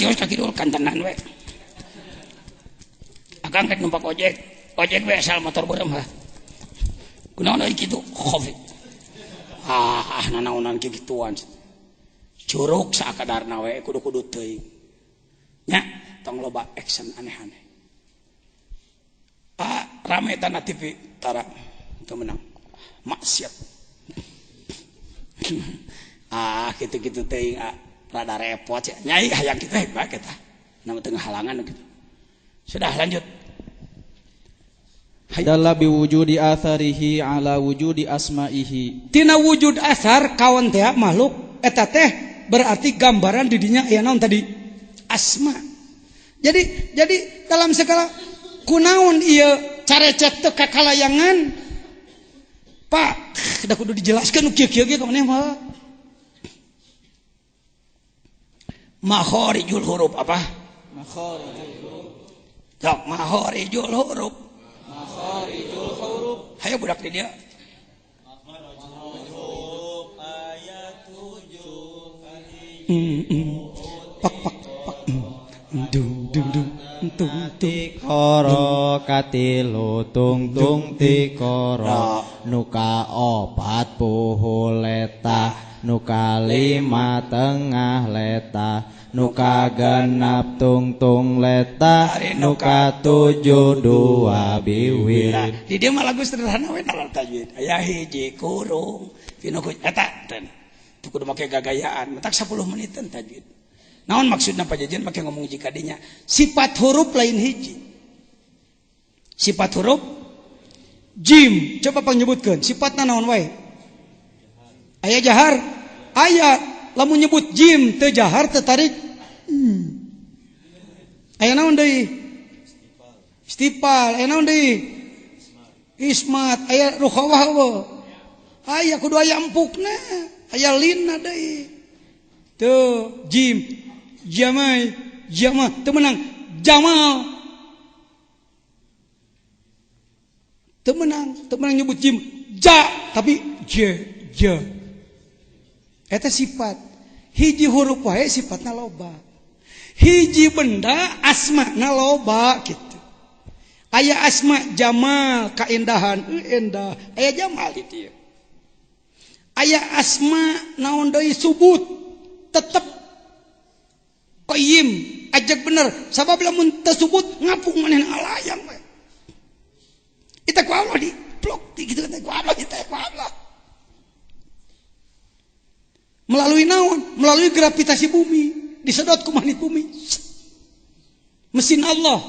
cios ka kidul kantenan we. Akang rek numpak ojek we asal motor beureum ha. Kunaon euy kitu? Covid. Nanaonan kikituan. Curug sakadarna we kudu-kudu teuing. Nya, tong loba action aneh-aneh. Rame tanah TV tara teu menang. Maksiat. Gitu-gitu teuing rada repot ya. Nyai hayang kitu bae eta. Nama tengah halangan gitu. Sudah lanjut. Dalla biwujudi atharihi ala wujudi asma'ihi. Tina wujud asar kawan teh makhluk eta teh berarti gambaran di dinya aya naon tadi? Asma. Jadi dalam segala kunaon ieu carecet teu kakalayangan. Pak, da kudu dijelaskeun nu kieu-kieu ge ka maneh mah. Makharijul huruf apa? Makharijul huruf. Sok makharijul huruf. Makharijul huruf. Hayo budak di dia. Makharijul huruf ayat 7. Pak. Dung tikoro katilu tung tikoro nuka opat puhul leta nuka lima tengah leta nuka genap tung leta nuka 7 2 biwir. Di dia mah lagu sederhana we nalar tajwid. Aya hiji kurung pinu eta teh. Tu kudu make gagayaan. Matak 10 menitan tajwid. Naon maksudna pajajan make ngomong jika dinya sifat huruf lain hiji. Sifat huruf jim coba panyebutkeun sifatna naon wae? Aya jahar, aya lamun nyebut jim teu jahar teu tarik. Aya naon deui? Istifal. Aya naon deui? Ismat. Aya rukhawah eueuh. Aya kudu aya empukna, aya linna deui. Tuh jim jamah teu menang jamal teu menang nyebut jim ja tapi ja eta sifat hiji huruf wae sifatna loba hiji benda asmana loba kitu aya asma jamal kaendahan endah aya jamal di dieu aya asma naon deui subut tetep qayyim ajak bener sabab lamun tersebut ngapung manehna alayang we eta ku Allah di blok gitu kan ku Allah kita ku Allah melalui naon melalui gravitasi bumi disedot ku magnet bumi mesin Allah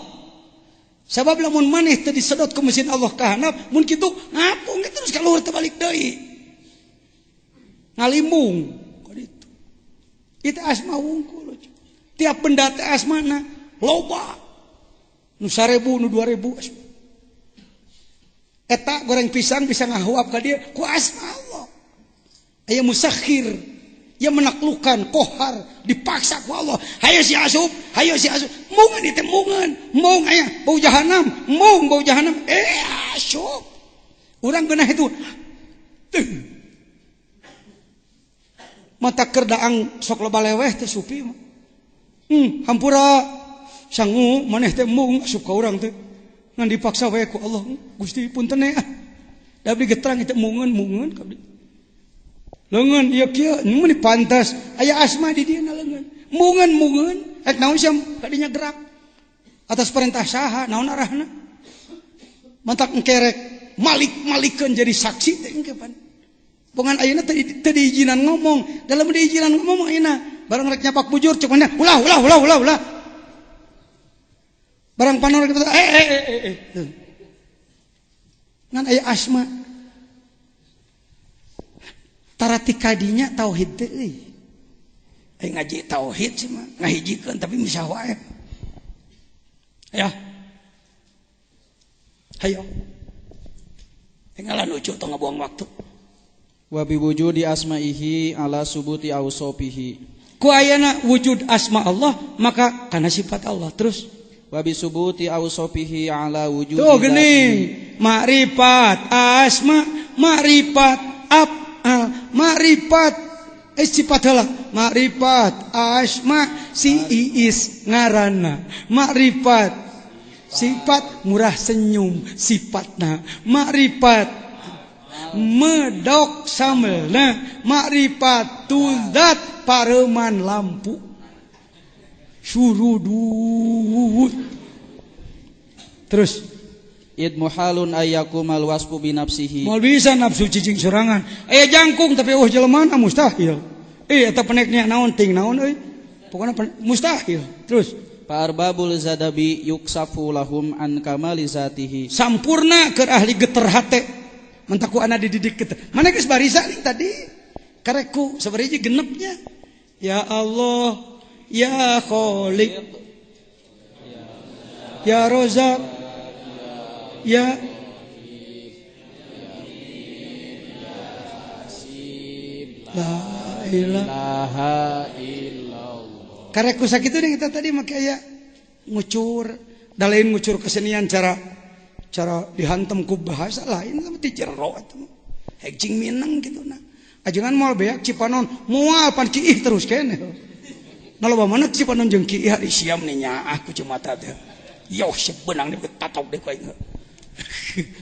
sabab lamun maneh teu disedot ku mesin Allah ka handap mun kitu ngapung terus ka luhur teu balik deui ngalimbung ka ditu itu asma wungkul tiap benda teh asmana loba nu 1000 nu 2000 asma eta goreng pisang bisa ngahuap ka dieu ku asma Allah aya musakhir yang menaklukkan kohar dipaksa ku Allah hayo si asup mungan itu mung aya bau jahanam asup urang geunah itu mata kerdaang sok loba leweh teh supi mah hampura sangu maneh teh mung asup ka urang teh ngan dipaksa wae ku Allah Gusti punten ya da abdi geterang teh mungun kabdi leungeun ieu kieu mun dipantes aya asma di dieu leungeun mungun ek naon sia kadinya gerak atas perintah saha naon arahna mantak engkerek malikeun jadi saksi teh engke pan pongan ayeuna teu diizinan ngomong dalam diizinan ngomong ayeuna barang rek nyapak bujur cek mana ulah barang panorek ngan aya asma tarati kadinya tauhid teh euy aya ngaji tauhid sih mah ngahijikeun tapi misah wae hayo tinggalan lucu tong ngabuang waktu Wa biwujudi asma'ihi ala subuti awsopihi. Ku ayana wujud asma Allah maka kana sifat Allah. Terus wa bisubuti awsopihi ala wujudi. Tuh geuning, makrifat asma, makrifat af'al, makrifat sifat heula makrifat asma si iis ngaranna makrifat sifat murah senyum sifatna makrifat medok samelna makrifat zat pareman lampu surudut terus id muhalun ayyakumal wasfu bi nafsihi moal bisa nafsu cicing sorangan aya jangkung tapi jelema mustahil eta peneknya naon ting naon euy pokona mustahil terus fa arbabul zadabi yuksafu lahum an kamali zatihi sampurna keur ahli geter hate mentaku ana dididik geter mana geus barisa nih tadi kareku sabari genepnya ya Allah ya Khaliq ya Razak ya la ilaha illallah kareku sakitu deui kita tadi make aya ngucur da lain ngucur kesenian cara dihantem ku bahasa lain sama ti jero eta hejing minang kitu na ajengan moal beak cipanon moal pan kiih terus keneh naloba mana cipanon jeung kiih ari siam nih nyaah ku cumata teh yo sebenang deui tatok deui ku aing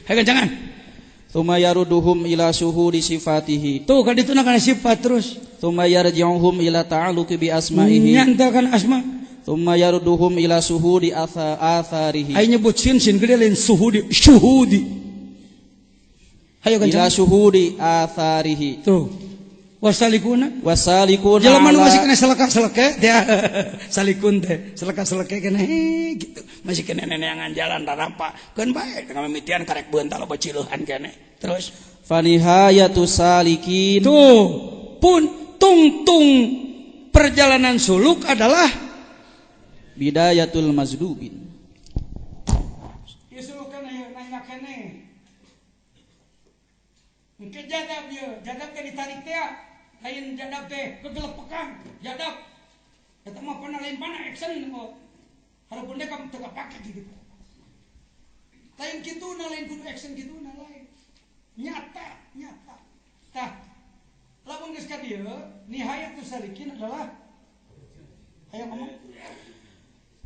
hagan jangan tsumma yaruduhum ila suhudi sifatihi tuh kan dituna kana sifat terus tsumma yarji'uhum ila ta'alluqi bi asma'ihi nyantakan asma tsumma yaruduhum ila suhudi atharihi ai nyebut sin gede lain suhudi hayo kan ila suhudi atharihi tuh wasalikuna jelema nu masih kena seleka-seleke teh salikun teh seleka-seleke kena gitu masih kena neneangan jalan rampa keun bae dengan mimitian karek beuntal loba cileuhan kene terus fanihayatu salikin tuh pun tungtung perjalanan suluk adalah bidayatul mazdubin ieu suluk kana ieu nanya kene engke jadab ieu jadab teh ditarik teh lain jadab teh kegelepekan jadab eta mah pana lain pana action kok hareupeun teh kam teu kapake gitu lain kituna lain kudu action kituna lain nyata tah lamun geus ka dieu nihayatus salikin adalah aya ngomong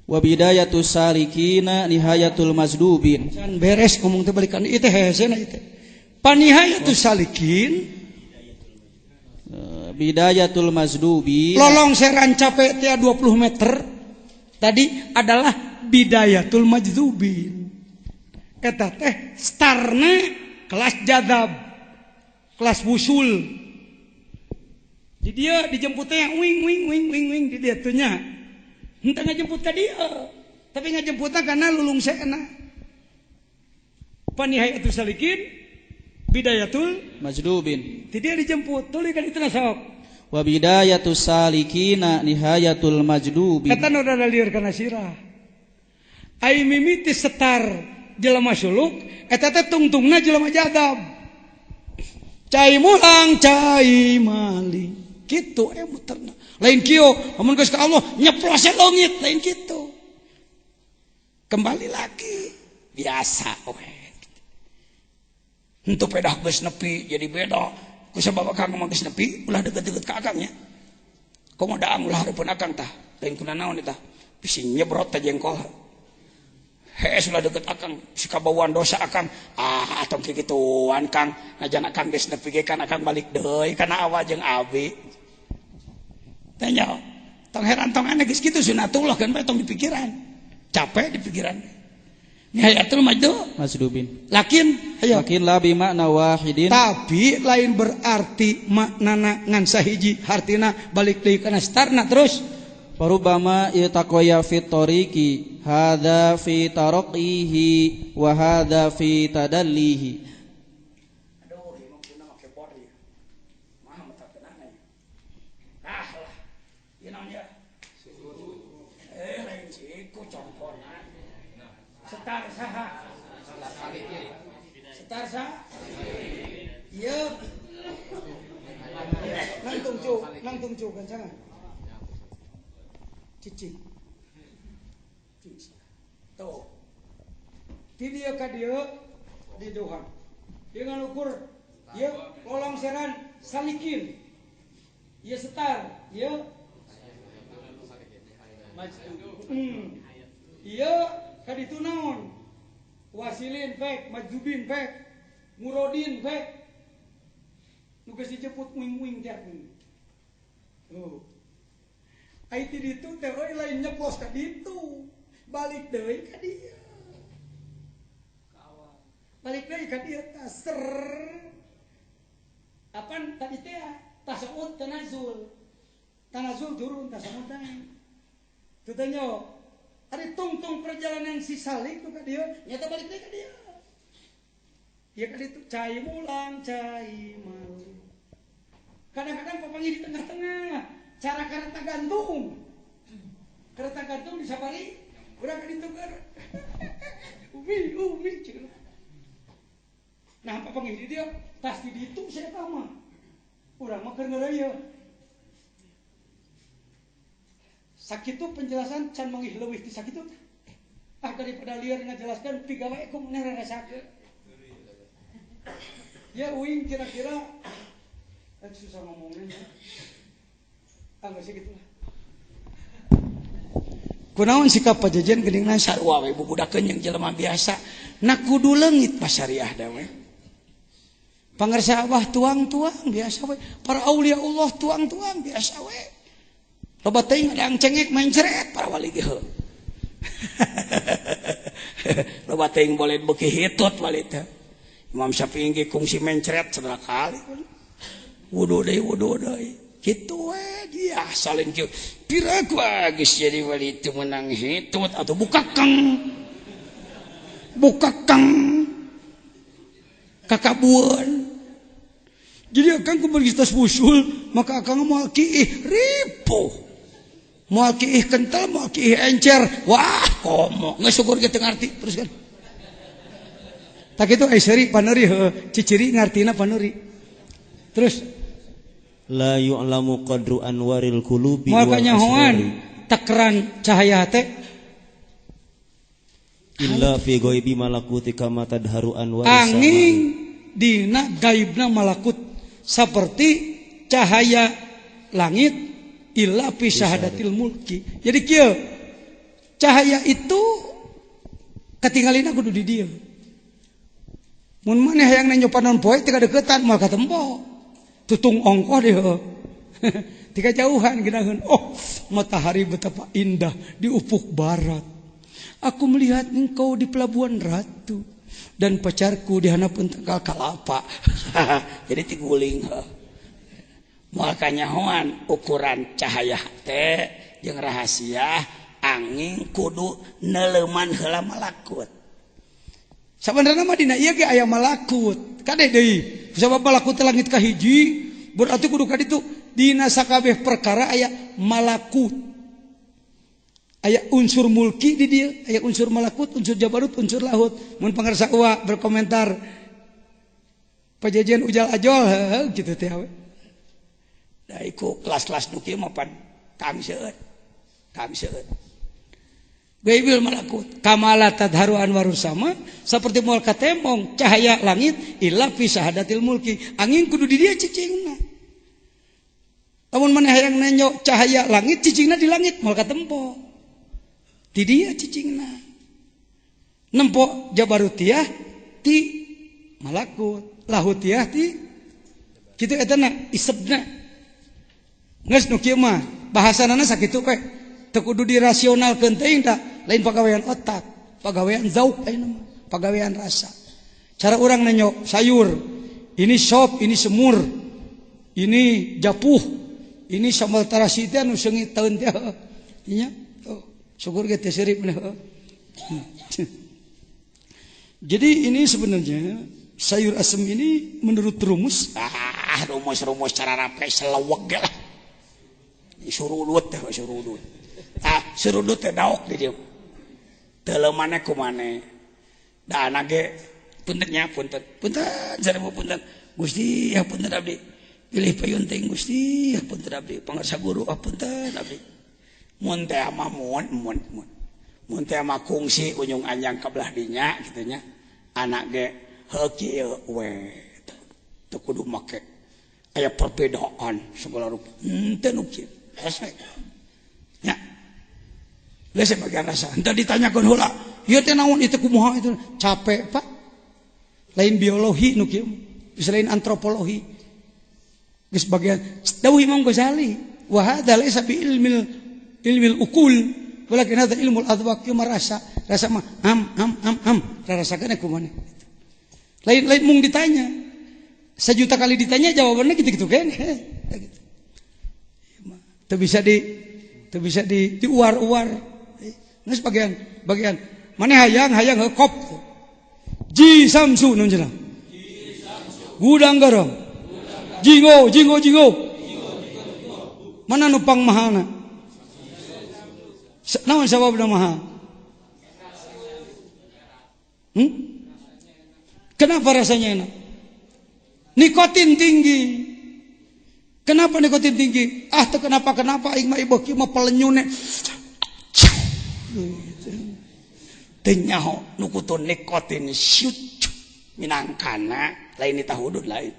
wa bidayatus salikina nihayatul mazdubin can beres ngomong teh balikan ieu teh hesena ieu teh panihayatus salikin bidayatul mazdubi lolong seran capek tia 20 meter tadi adalah bidayatul majdubin eta teh starna kelas jadab kelas wusul di dia dijemput teh yang wing di dia tuh nya henteu ngajemput ka dia tapi ngajemputna kana lulung seena panihayatul salikin bidayatul majdubin ti dia dijemput tuluy kan itu sok wa bidayatus salikina nihayatul majdubin eta nu da lieur kana sirah ai mimiti setar jelema suluk eta teh tungtungna jelema jadab cai mulang cai mali kitu muterna lain kieu amun geus ka Allah nyeplose leungit lain kitu kembali lagi biasa we untuk pedah geus nepi jadi beda ku sabab akang mah geus nepi ulah deukeut-deukeut ka akangnya komo daang ulah hareupeun akang tah lain kunaon eta bisi nyebrot teh jengkol hees ulah deukeut akang sikabauan dosa akang atong kikituan kang najan akang geus nepi ge kan akang balik deui kana awa jeung abi tanya tong heran tong aneh geus kitu sunatullah kan bae tong di pikiran capek di pikiran nihayatul majdubin lakin la bi makna wahidin tapi lain berarti maknana ngan sahiji hartina balik deui kana starna terus parubama yataqaya fit tariqi hadza fi taraqihi wa hadza fi tadallihi aduh imam kuna make body mah mata tenang lah ieu naon ya lain ciku congkona setar saha setar saha ieu nangtung cu gancangan cicing tuh di dia ka dia di jauhan dengan ukur ya lolong seran salikin Ieu setar, ieu ieu kaditu naon? Wasilin fek, Majubin fek, Murodin fek. Nu geus dijemput uing-uing teh. Oh. Ai ti ditu teh euy lain nyeplos ka ditu. Balik deui ka dieu. Balik deui ka dieu tah ser. Apan tadi teh tasawuf tanazul. Tanazul turun tasawuf naik. Teu teh nyo. Ari tungtung perjalanan si Salik tu ka dieu, nyata balik deui ka dieu. Ya ka ditu cai mulang, cai maling. Kadang-kadang papanggih di tengah-tengah, cara kareta gantung. Kareta gantung disabari, urang ka ditu keur. Umi cenah. Nah, papanggih di dieu, tas di ditu saya mah. Urang mah keur ngeureuyeuh. Sakitu penjelasan can manggih leuwih ti sakitu. Daripada liar ngajelaskeun pigawe ku maneh rarasakeun. Ya uing kira-kira susah ngomongnya. Enggak sih gitu lah. Kunaon sikap pajajan geuningan sarua we bubudakeun yang jelema biasa. Na kudu leungit pasariah da we. Pangarsa Abah tuang-tuang biasa we. Para aulia Allah tuang-tuang biasa we. Loba teuing ada cengek main ceret para wali ge heuh. Loba teuing boleh beuki hitut wali teh. Imam Syafi'i ge kungsi main ceret sabaraha kali. Wudu deui. Kitu we dia salin kieu. Piraku geus jadi wali teu menang hitut atau buka kang. Kakabuan. Jadi akang kumaha geus tas usul, maka akang moal kiih ripuh. Moal kiih kental, moal kiih encer. Wah, komo. Geus syukur ge teu ngarti teruskan. Tak itu seuri paneuri heuh, ciciri ngartina paneuri. Terus la yu'lamu qadru anwaril qulubi wal asrari takran cahaya teh illa fi ghaibi malakuti kama tadharu anwar angin dina gaibna malakut seperti cahaya langit illa fi syahadatil mulki. Jadi kieu cahaya itu katinggalina kudu di dieu. Mun maneh hayang nyopanon poe teu kadeuketan moal katempo. Tutung ongkoh deh, tika jauhan ginahan. Oh, matahari betapa indah di ufuk barat. Aku melihat engkau di pelabuhan Ratu dan pacarku di hanapun tanggal kalapa. Jadi tiguling. Makanya hoan ukuran cahaya teh jeung rahasia angin kudu neleuman heula malakut. Sabenerna mah dina ieu ge aya malakut. Kade deui. Sabab malakut langit kahiji berarti kudu ka ditu dina sakabeh perkara aya malakut. Aya unsur mulki di dieu, aya unsur malakut, unsur jabarut, unsur lahut. Mun pangarsa uwa berkomentar pajajian ujal ajol kitu teh we. Da iku kelas-kelas nu kieu mah pan kami seueur. Gaibil malakut kamala tadharu anwarus sama seperti moal katemong cahaya langit illa fi syahadatil mulki angin kudu di dieu cicingna. Lamun maneh hayang nenyo cahaya langit cicingna di langit moal katempo. Di dieu cicingna. Nempo jabarutiah ti malakut, lahutiah ti kitu etana isebna. Geus nu kieu mah bahasanana sakitu we. Teu kudu dirasionalkeun teuing da lain pagawean otak, pagawean zauq ayeuna mah, pagawean rasa. Cara urang nanya sayur, ini sop, ini semur, ini japuh, ini sambal tarasi teh anu seungiteun teh. Nya, syukur ge teh seurip bener. Jadi ini sebenarnya sayur asem ini menurut rumus, rumus cara rapi seleweg lah. Surudut teh surudut. Surudut teh daok di dieu. Teleumana kumane da anage punten sareng punten Gusti ya punten abdi pilih payun teh Gusti ya punten abdi pangarsa guru punten abdi mun teh mah mun teh mah kungsi unjung anjang ka belah dinya kitu nya anak ge heuh kieu we teu kudu make aya perbedaan segala rupa henteu nu kieu rasa nya geus bagian rasa henteu ditanyakeun heula ieu teh naon itu kumaha itu capek Pak lain biologi nu kieu bisa lain antropologi geus bagian dawuh Imam Ghazali wa hadza laysa bi ilmil ukul walakin hadza ilmul adwaq kieu rasa mah rarasakeun kumaha lain mung ditanya 1 juta kali ditanya jawabannya gitu-gitu kan gitu. Teu bisa diuar-uar geus bagian maneh hayang hekop Ji Samsu naon cenah gudang garam jingo mana nu pangmahalna naon sababna mahal kenapa rasanya enak nikotin tinggi. Kenapa nikotin tinggi? Teu kenapa aing mah ieu kieu mah pelenyune. Teu nyaho nu kudu nikotin syut minangkana lain eta hudud lain.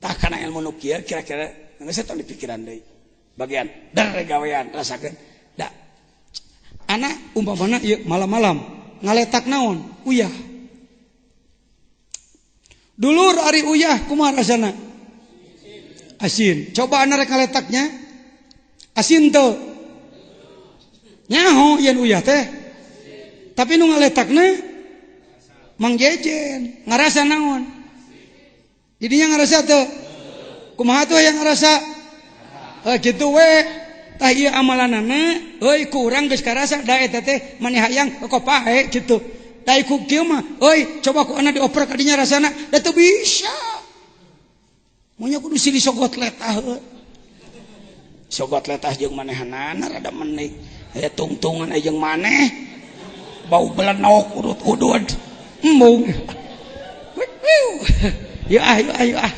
Tah kana ilmu nu kieu kira-kira geus eta di pikiran deui. Bagian dari gawean rasakeun. Da. Anak umpamana ieu malam-malam ngaletak naon? Uyah. Dulur ari uyah kumaha rasana? Asin. Coba anda rek ngaletaknya. Asin teu? Nyaho yen uyah teh. Tapi nu ngaletakna mangjejen, ngarasa naon? Jadinya ngarasa teu? Kumaha tuh yang ngarasa? Kitu we. Tah ieu amalanana, euy kurang geus karasa da eta teh maneh hayang kopae kitu. Dai ku kieu mah, euy coba ku ana dioper ka dinya rasana, da teu bisa. Monya kudu silih sogot letah heuh. Sogot letah jeung manehanana rada menik. Aya tungtungan aya jeung maneh. Bau belenok urut-udud. Embung. Ya ah.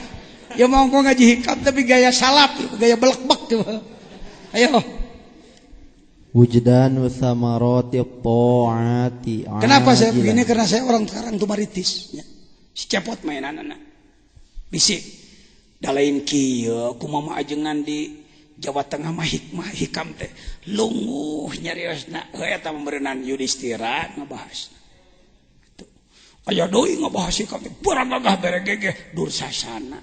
Ya monggo ngaji hikam tapi gaya salap, gaya belek-bek tuh. Ayo. Wujdanu thamarati ta'ati. Kenapa saya begini? Karena saya orang sekarang tumaritis. Si cepot mainanana. Bisi. Dalain kieu kumaha ajengan di Jawa Tengah mah hikmah hikam teh lunguh nyariosna eta pemberenan Yudhistira ngabahas. Gitu. Aya deui ngabahas hikam teh barang gagah beregege Dursasana.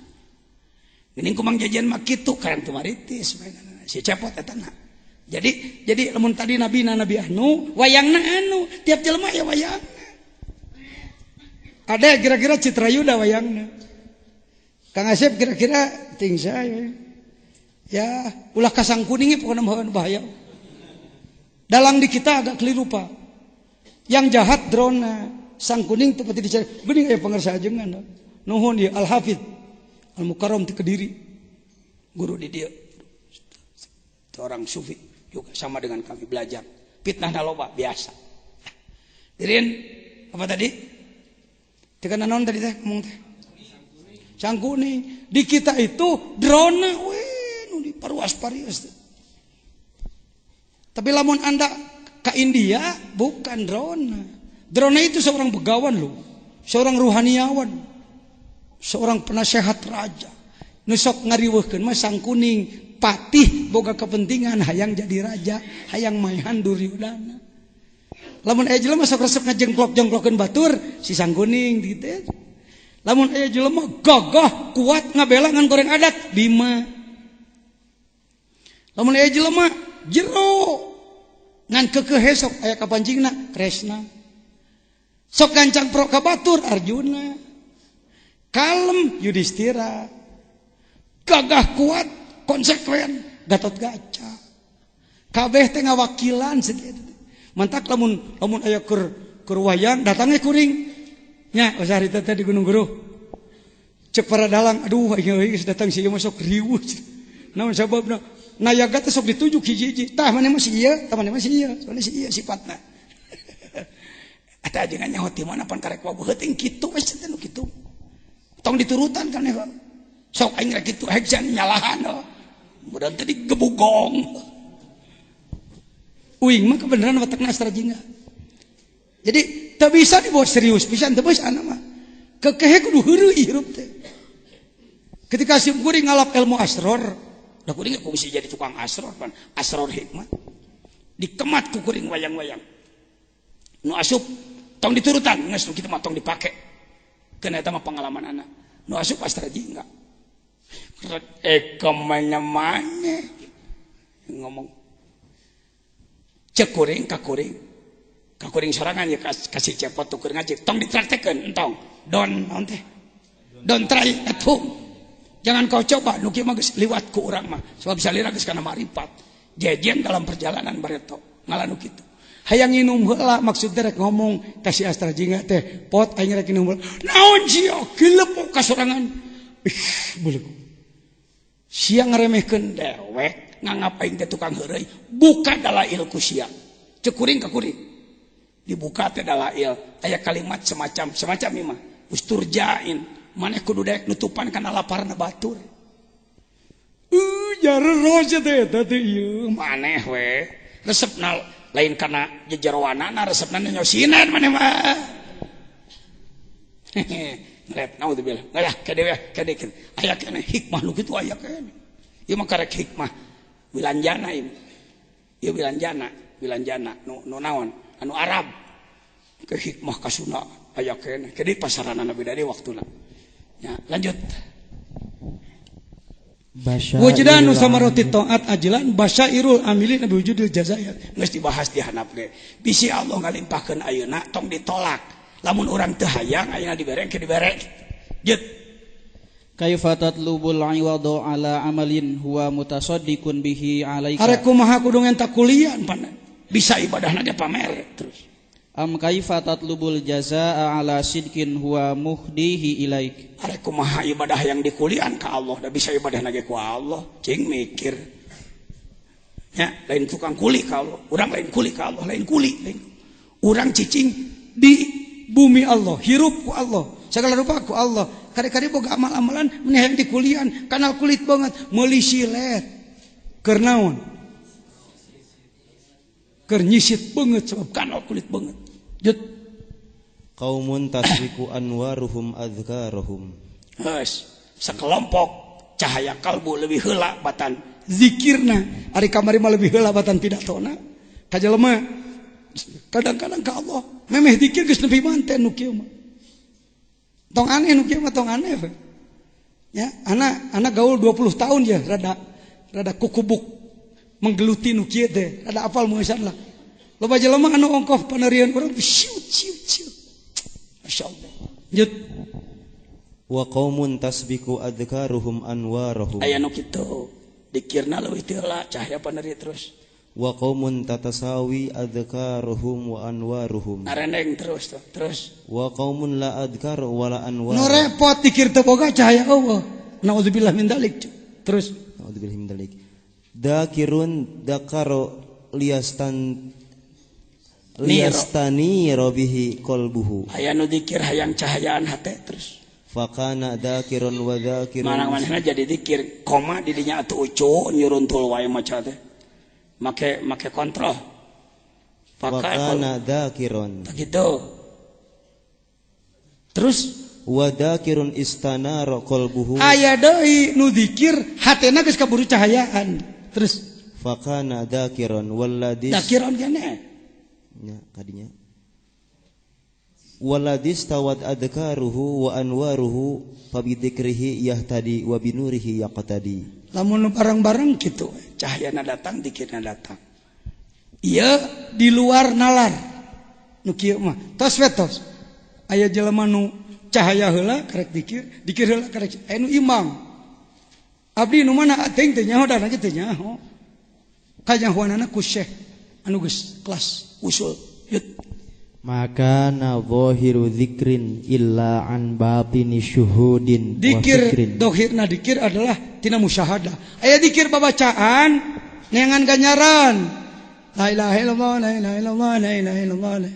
Geuning kumang jajan mah kitu karen tumaritis mainanana. Si cepot eta na. Jadi lamun tadi Nabi anu wayangna anu tiap jelema ya wayangna. Ada kira-kira Citrayuda wayangna. Kang Asep kira-kira ting saya. Ya, ulah kasang kuning pokona mah bahaya. Dalang di kita agak keliru Pak. Yang jahat drona, sang kuning teu pati dicari. Geuning aya pangarsa ajengan. Nuhun ieu Al-Hafidz Al-Mukarram ti Kediri. Guru di dia. Seorang sufi. Juga sama dengan kami belajar. Fitnah loba biasa. Dirin apa tadi? Tekan naon tadi teh ngomong teh? Sang kuning. Di kita itu drona nu diparuas-parias. Tapi lamun Anda ke India bukan drona. Drona itu seorang begawan loh. Seorang ruhaniawan. Seorang penasehat raja. Nu sok ngariweuhkeun mah sang kuning patih boga kepentingan hayang jadi raja, hayang maehan Duryudana. Lamun aya jelema sok resep ngajengklok-jengklokeun batur si sang kuning gitu. Lamun aya jelema gagah kuat ngabela ngan goreng adat Bima. Lamun aya jelema jero ngan keukeuh sok aya kapancingna Kresna. Sok gancang pro ka batur Arjuna. Kalem Yudhistira. Gagah kuat konsekuen Gatotkaca. Kabeh teh ngawakilan sakitu. Mantak lamun aya keur wayang datangnya kuring. Nya usah harita teh di Gunung Guru. Cek para dalang, aduh geus datang si ieu mah sok riweuh. Naon sababna? Nayaga teh sok ditujuk hiji-hiji. Tah maneh mah si ieu, tah maneh mah si ieu. Soalnya si ieu sifatna. Eta ajengan nyaho ti mana pan karek wabuh teuing kitu we teh nu kitu. Tong diturutan kan ya. Sok aing rek kitu hejan nyalahan. Mudah tadi gebugong. Uing mah kebenaran watakna astra jingga. Jadi tak bisa dibawa serius, bisa teu bisa anak mah. Kekehe kudu heureuy hirup teh. Ketika si kuring ngalap ilmu asror, da kuring ku bisa jadi tukang asror, pan asror hikmah. Dikemat ku kuring wayang-wayang. Nu asup tong diturutan, geus nu kitu mah tong dipake. Keun eta mah pengalaman anak. Nu asup astraji enggak. Kemana-mana ngomong. Cek kuring ka kuring sorangan ya kasih cepot tuker ngajik tong ditraktekeun entong. Don naon teh? Don't try at home. Jangan kau coba nu kieu mah geus liwat ku urang mah. Sebab salira geus kana marifat. Jejen dalam perjalanan bareto ngalanu kitu. Hayang nginum heula maksud teh rek ngomong teh si Astra Jingga teh pot aing rek nginum heula. Naon sia geuleup ka sorangan. Beuleuk. Sia ngaremehkeun dewek ngangapain teh tukang heureuy buka dalail ku sia. Ceuk kuring ka kuring. Dibuka teh dalail aya kalimat semacam ieu mah usturjain. Maneh kudu daek nutupan kana laparna batur. Jareros teh eta teh ieu maneh we. Resepna lain kana jejerowanana resepna nyosinan maneh mah. Let naudzubillah. Aya kade aya kana hikmah nu kitu aya kana. Ieu mah karek hikmah wilanjana ieu. Ieu wilanjana nu naon? Anu Arab. Ke hikmah kasuna aya kana. Kade pasaranana beda deui waktuna. Ya, lanjut. Wujudanu samaroti taat ajlan basyairul amilin bi wujudil jazair. Geus dibahas di handap ge. Bisi Allah ngalimpahkeun ayeuna tong ditolak. Lamun urang teu hayang ayeuna dibereng ke dibereng. Jut. Kaifa tatlubul iwadu ala amalin huwa mutasaddiqun bihi alaika. Are kumaha kudu ngenta kulian pan. Bisa ibadahna ge pamer terus. Am kaifa tatlubul jazaa ala sidqin huwa muhdihi ilaik. Are kumaha ibadah yang dikulian ka Allah, da bisa ibadah nage ku Allah, cing mikir. Ya, lain tukang kuli ka Allah, urang lain kuli ka Allah, lain kuli. Urang cicing di bumi Allah, hirup ku Allah, segala rupa ku Allah. Kade-kade boga amal-amalan meneh yang dikulian, kanal kulit banget, meuli silet. Keur naon? Keur nyisit banget sebab kanal kulit banget. Jut. Qaumun tasriku anwaruhum adzkarahum. Heus, sakelompok cahaya kalbu lebih heula batan zikirna, ari kamari mah lebih heula batan pidatona. Ka jelema kadang-kadang ka Allah memeh zikir geus nepi manten nu kieu mah. Tong aneh nu kieu mah tong aneh. Ya, anak gaul 20 tahun ya rada kukubuk menggeluti nu kieu teh, rada apal meusan lah. Loba jelema anu ongkoh panerian urang ciut. Masyaallah. Jut. Wa qaumun tasbiku adzkaruhum anwarahum. Aya nu kitu. Dikirna leuwih teu heula cahaya paneri terus. Wa qaumun tatasawi adzkaruhum wa anwaruhum. Arendeng terus tuh. Terus. Wa qaumun la adzkar wa la anwar. Nu repot dikir teu boga cahaya Allah. Nauzubillah min dzalik. Terus. Nauzubillah min dzalik. Dakirun dakaro liyastani robihi kolbuhu. Aya nu dikir hayang cahayaan hate terus. Fakana dakirun wa dakirun. Mana-mana jadi dikir koma di dinya atuh ucu nyuruntul wae maca teh. Make kontrol. Fakana dakirun. Begitu. Terus wa dakirun istanara kolbuhu. Aya deui nu dikir hatena geus kaburu cahayaan. Terus fakana dakirun walladis. Dakiron keneh. Ya, kadinya waladis tawad adkaruhu wa anwaruhu fabidzikrihi yahtadi wa binurihi yaqtadi. Lamun bareng-bareng gitu cahayana datang dikirna datang. Ieu di luar nalar nu kieu mah tos we tos aya jelema nu cahaya heula karek dikir heula karek anu imam abdi nu mana teuing teh nyaho dan teh nyaho kanyahoanana ku syekh anu geus kelas usul. Maka zahiru dzikrin illa an batini syuhudin. Dikir dohirna dikir adalah tina musyahadah. Aya dikir babacaan neangan ganyaran. La ilaha illallah la ilaha illallah la ilaha illallah la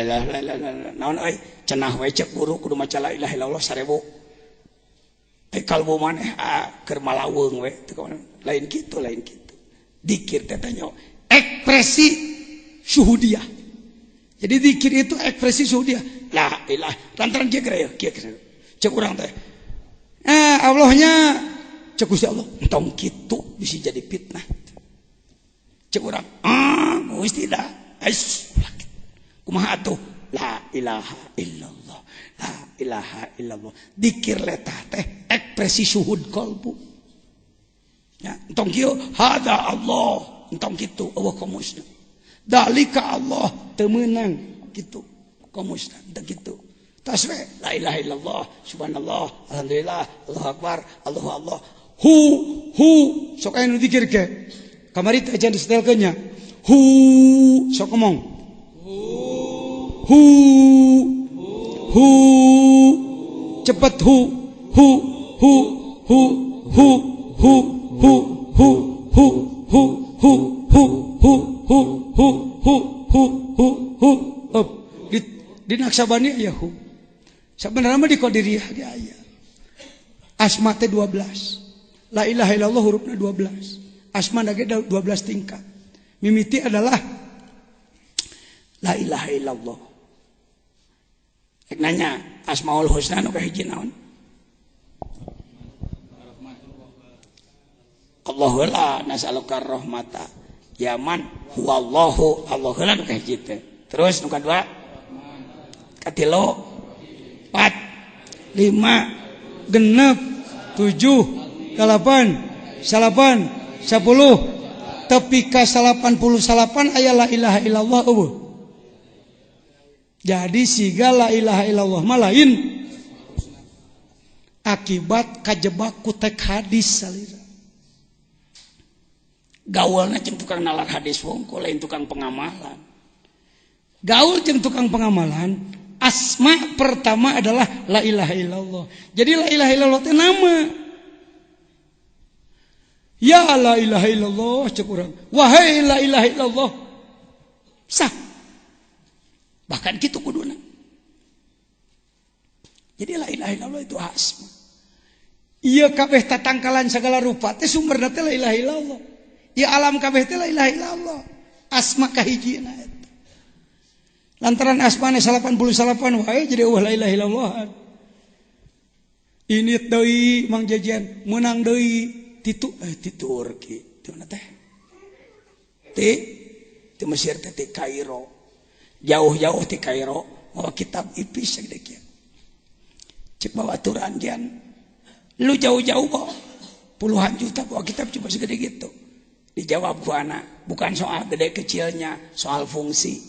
ilaha illallah. Naon euy cenah we cek guru kudu maca la ilaha illallah 1000. Kalbu maneh keur malaweung we lain kitu. Dikir teh tanya ekspresi syuhudiyah. Jadi zikir itu ekspresi syuhudiyah. La ilaha lantaran kieu kira. Cek urang teh. Allahnya cek Gusti Allah entong kitu bisa jadi fitnah. Cek urang, Gusti dah. Kumaha atuh? La ilaha illallah. La ilaha illallah. Dikir letah teh ekspresi syuhud qalbu. Ya, entong kieu hada Allah, entong kitu Allah komusna. Dalika Allah teu meunang kitu. Komusna teu kitu. Taswe la ilaha illallah, subhanallah, alhamdulillah, Allahu akbar, Allahu Allah. Hu sok aya nu dikir ke. Kamari teh ajan disetelkeun nya. Hu sok ngomong. Hu cepet hu di Naksabani aya hu. Sabenerna mah di Qadiriyah ge aya. Asma teh 12. La ilaha illallah hurufna 12. Asma ge 12 tingkat. Mimiti adalah la ilaha illallah. Ek nanya Asmaul Husna nu kahiji naon? Allahu la nas'aluka rahmata. Ya man huwallahu Allahu la nu kahiji teh. Terus nu kadua? Katilu 4 5 genep 7 8 salapan 10 tepi ka 88 aya la ilaha illallah eueuh. Jadi siga la ilaha illallah mah lain akibat kajebak ku tek hadis salira. Gaulna jeung tukang nalar hadis wongko lain tukang pengamalan. Gaul jeung tukang pengamalan, asma pertama adalah la ilaha illallah. Jadi la ilaha illallah teh nama. Ya la ilaha illallah cek urang. Wahai la ilaha illallah. Sah. Bahkan kitu kuduna. Jadi la ilaha illallah itu asma. Ieu kabeh tatangkalan segala rupa teh sumberna teh la ilaha illallah. Ieu alam kabeh teh la ilaha illallah. Asma kahijina eta. Lantaran asmane 88 wae jadi la ilaha illallah. Ini deui Mang Jejen menang deui titu Turki. Teu teh. Ti Mesir teh ti Kairo. Jauh-jauh di Kairo bawa kitab ipis segede kieu. Cek bawa aturan jian. Lu jauh-jauh bawa puluhan juta bawa kitab cuma segede gitu. Dijawab ku anak, bukan soal gede kecilnya, soal fungsi.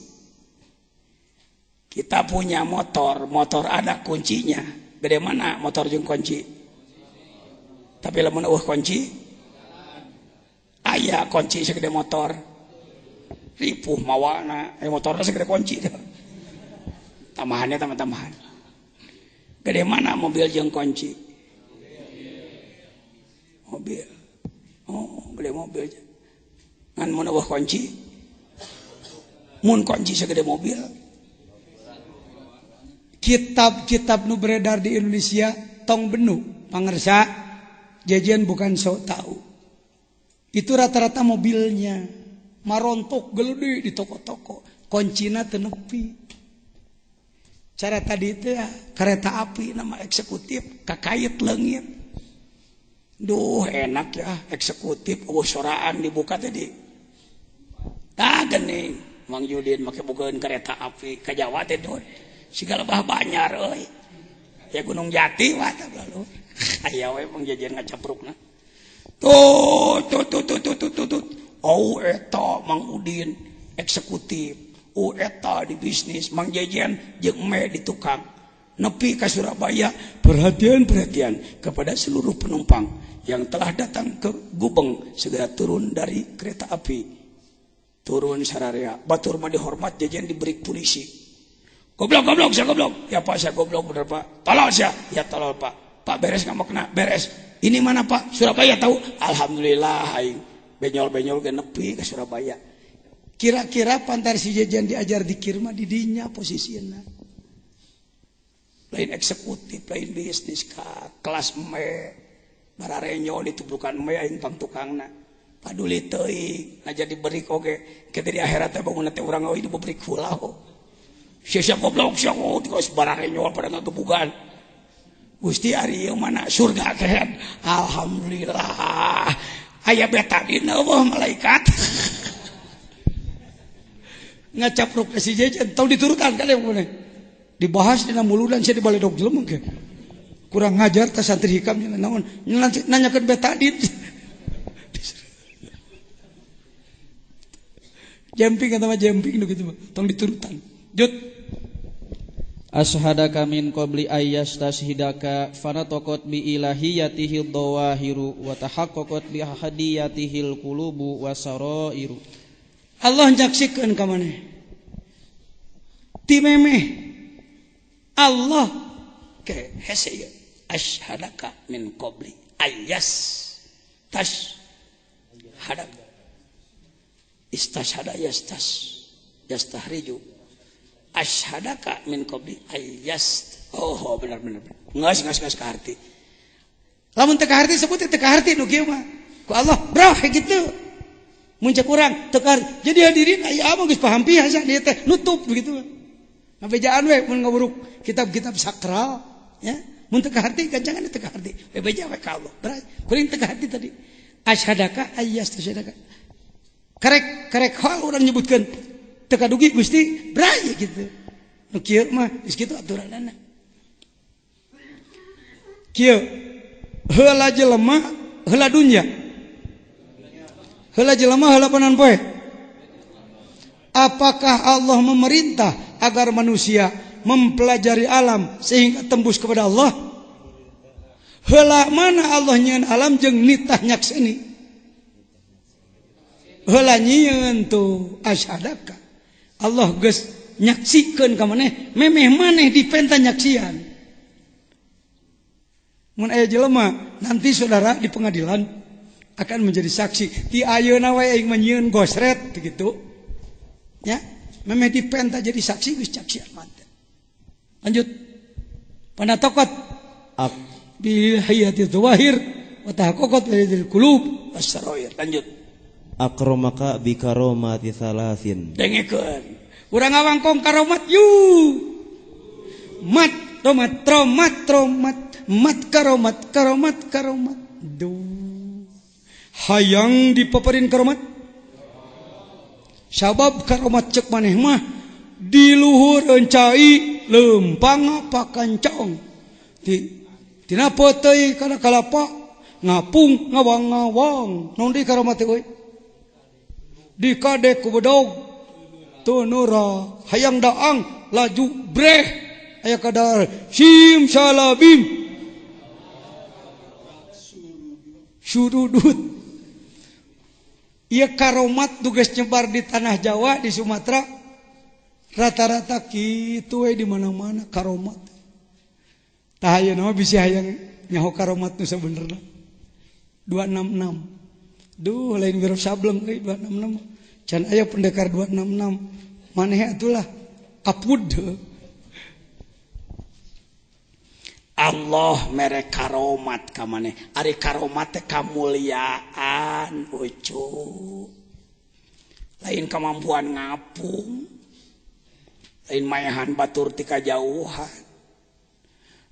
Kita punya motor ada kuncinya. Gede mana motor jeung kunci? Tapi lamun eueuh kunci aya kunci segede motor. Ripuh mawana, motornya segede kunci deh. Tambahannya tambahan. Gede mana mobil jeung kunci? Mobil. Oh, gede mobil. Ngan mun eueuh kunci. Mun kunci segede mobil. Kitab-kitab nu beredar di Indonesia tong benu pangersa jajan bukan sok tahu. Itu rata-rata mobilnya marontok gede di toko-toko, kuncina teu nepi. Cara tadi itu ya, kereta api nama eksekutif kakait leungit. Duh enak ya eksekutif soraan dibuka tadi. Tah geuning Mang Yudin make bogaeun kereta api ka Jawa teh dun. Sigala bah Banyar euy. Ya Gunung Jati wah tah lalu. Aya we pangjajan ngacaprukna. Tuh. Oh eta Mang Udin eksekutif. Oh eta di bisnis. Mang Jejen jeung me di tukang. Nepi ka Surabaya, perhatian kepada seluruh penumpang yang telah datang ke Gubeng segera turun dari kereta api. Turun sararea. Batur mah dihormat, Jejen diberi polisi. Goblok, saya goblok. Ya Pak, saya goblok bener Pak. Tolol saya. Ya tolol Pak. Pak beres nggak mau kena, beres. Ini mana Pak? Surabaya tahu? Alhamdulillah, aing benyol ke nepi ke Surabaya. Kira-kira pantar si Jejen diajar dikir mah di dinya posisinya. Lain eksekutif, lain bisnis ka kelas me. Bararenyol itu bukan me aing pang tukangna. Paduli teuing, ngajar diberi oge. Kita di akhirat teh bangun teh urang euy diberi kulau. Sia goblok sia di kos bararenyol pada ngagebugan. Gusti ari ieu mana surga kehead. Alhamdulillah. Aya betadina wah malaikat. Ngacapruk ka si Jejen tong diturutan ka deui mana. Dibahas dina muludan sia dibaledog jelema ge. Kurang ngajar ta santri hikam naon nanyakeun betadin. Jumping atau jumping gitu tong diturutan. Jut Ashhadaka min qabli ayyas tashhidaka fanataqat bi ilahiyatihil dawahiru wa tahaqqaqat bi hadiyatihil qulubu wasarairu. Allah nyaksikeun ka maneh. Ti memeh Allah ke hese ieu ashhadaka min qabli ayyas tashhadaka istashhada yastahriju ashhadaka min qabli ayyas. Oh benar ngas ka harti. Lamun teu ka harti sebut teu ka harti nu kieu mah ku Allah bro gitu mun cek urang teu ka jadi hadirin aya mah geus paham pisan dia teh nutup begitu ngabejaan we mun ngaburuk kitab-kitab sakral ya mun teu ka harti ganjangan teu ka harti bebeja we ka Allah berat kuring teu ka harti tadi ashhadaka ayyas tashhadaka karek hal orang nyebutkan teu kadugi Gusti braya gitu nu kieu mah geus kitu aturanana kieu heula jelema heula dunya heula jelema heula panan poe. Apakah Allah memerintah agar manusia mempelajari alam sehingga tembus kepada Allah? Heula mana Allah nyieun alam jeung nitah nyakseni heula nyieun tu asyhadaka Allah geus nyaksikeun ka maneh memeh maneh dipenta nyaksian. Mun aya jelema nanti saudara di pengadilan akan menjadi saksi ti ayeuna we aing nyieun gosret begitu ya memeh dipenta jadi saksi geus caksian mantep. Lanjut panataqat bi hayati dzawahir wa tahaqqaqat bil qulub was-sarair. Lanjut akramaka bi karomati thalathin. Dengekeun. Urang ngawangkong karomat yu. Mat karomat. Duh. Hayang dipaparin karomat. Sabab karomat cek maneh mah di luhur encai lempang apa kancong. Tina poteuy kana kalapa ngapung ngawang-ngawang. Naon deui karomat teh euy? Dikadek ku bedog tunura hayang daang laju breh aya kadar sim salabim surudut. Ieu karomat tugas nyebar di tanah Jawa di Sumatera rata-rata kitu we di mana-mana karomat. Tah ayeuna mah bisi hayang nyaho karomat nu sabenerna 266. Duh lain wiro sableng euy 266. Can aya pendekar 266. Maneh atulah kapud. Allah mere karomat ka maneh. Ari karomat teh kamuliaan ucu. Lain kemampuan ngapung. Lain mayahan batur ti kajauhan.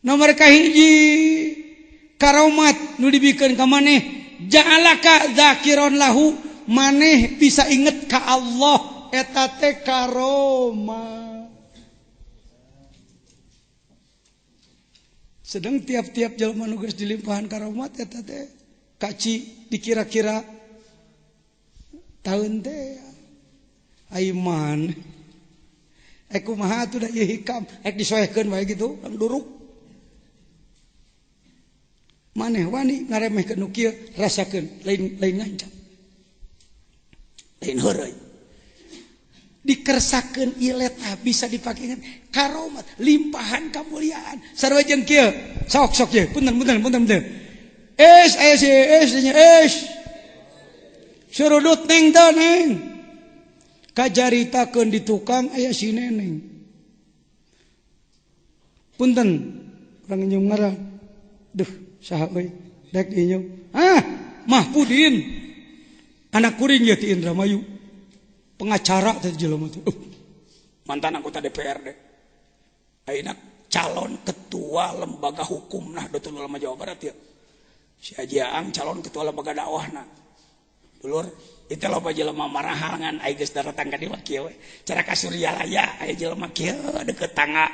Nomor kahiji karomat nu dibikeun ka maneh ja'alaka dzakiron lahu maneh bisa inget ka Allah eta teh karomah. Sedang tiap-tiap jelema nu geus dilimpahan karomat eta teh kaci dikira-kira taun teh aiman kumaha atuh da ieu hikam disoehkeun wae gitu urang duruk. Maneh wani ngaremehkeun nu kieu rasakeun lain ngancam. Lain heureui. Dikersakeun ieu letah bisa dipakeun karomat, limpahan kamuliaan. Sarua jeung kieu. Sok ye. Punten. Es aya si es. Surudut neng teh neng. Kajaritakeun di tukang aya si neneng. Punten. Urang nyeum ngaran. Duh saha euy dek dieu Mahpudin anak kuring ya ti Indramayu pengacara teh jelema teh mantan anggota DPRD ayeuna calon ketua lembaga hukum nah Datul Ulama Jawa Barat ya. Si Haji Aang calon ketua lembaga dakwah nah. Dulur, itu loba jelema marahal ngan aya geus datang ka dieu kieu we. Cara ka Suryalaya aya jelema kieu deukeut tangga.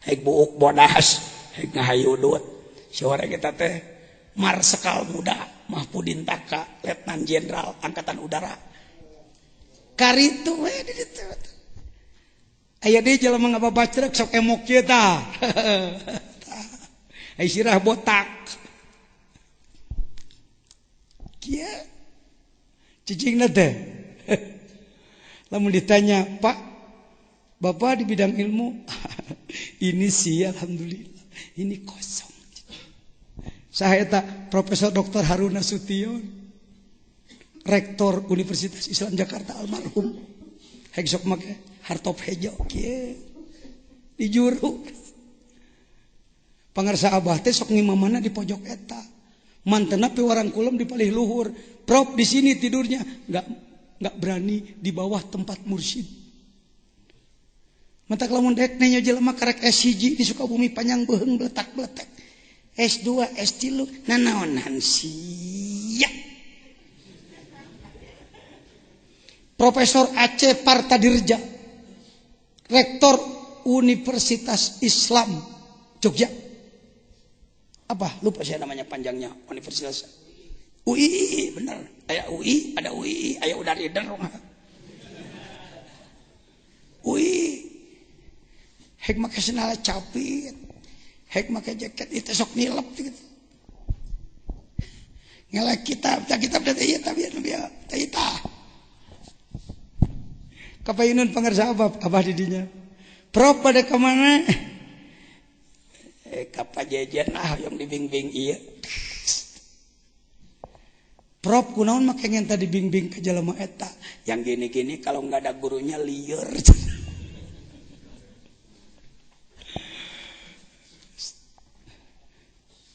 Haik buuk bodas, haik ngahayudut. Siwara kita teh Marsekal Muda Mahpudin Taka, Letnan Jenderal Angkatan Udara. Karitu we di ditu. Aya deui jelema ngababacrek sok emok kieu tah. Ai sirah botak. Kieu cicingna teh. Lamun ditanya, "Pak, Bapak di bidang ilmu?" Ini sih alhamdulillah, ini kosong. Saya tak Profesor Dr. Haruna Sution, Rektor Universitas Islam Jakarta almarhum. Hek sok make hartop hejo kieu di juru. Pangarsa abah teh sok ngimamana di pojok eta. Mantena piwarang kulum di palih luhur. Prof di sini tidurnya enggak berani di bawah tempat mursyid. Mantak lamun dek nya jelema karek S1 di Sukabumi panjang beuheung bletak-bletak. S2, S3 nanaonan sia. Profesor Aceh Partadirja, Rektor Universitas Islam Jogja. Apa? Lupa saya namanya panjangnya. Universitas UI, benar. Aya UI, ada UI, aya Udarider. UI. Hek make senala capit. Hek make jaket itu sok nilep gitu. Ngelak kitab teh ieu tapi ya teh tah. Kapayunun pangarsa abah didinya. Prof pada ke mana? Ka pajejen yang dibimbing ieu. Prof kunaon make ngenta dibimbing ka jelema eta? Yang gini-gini kalau enggak ada gurunya lieur.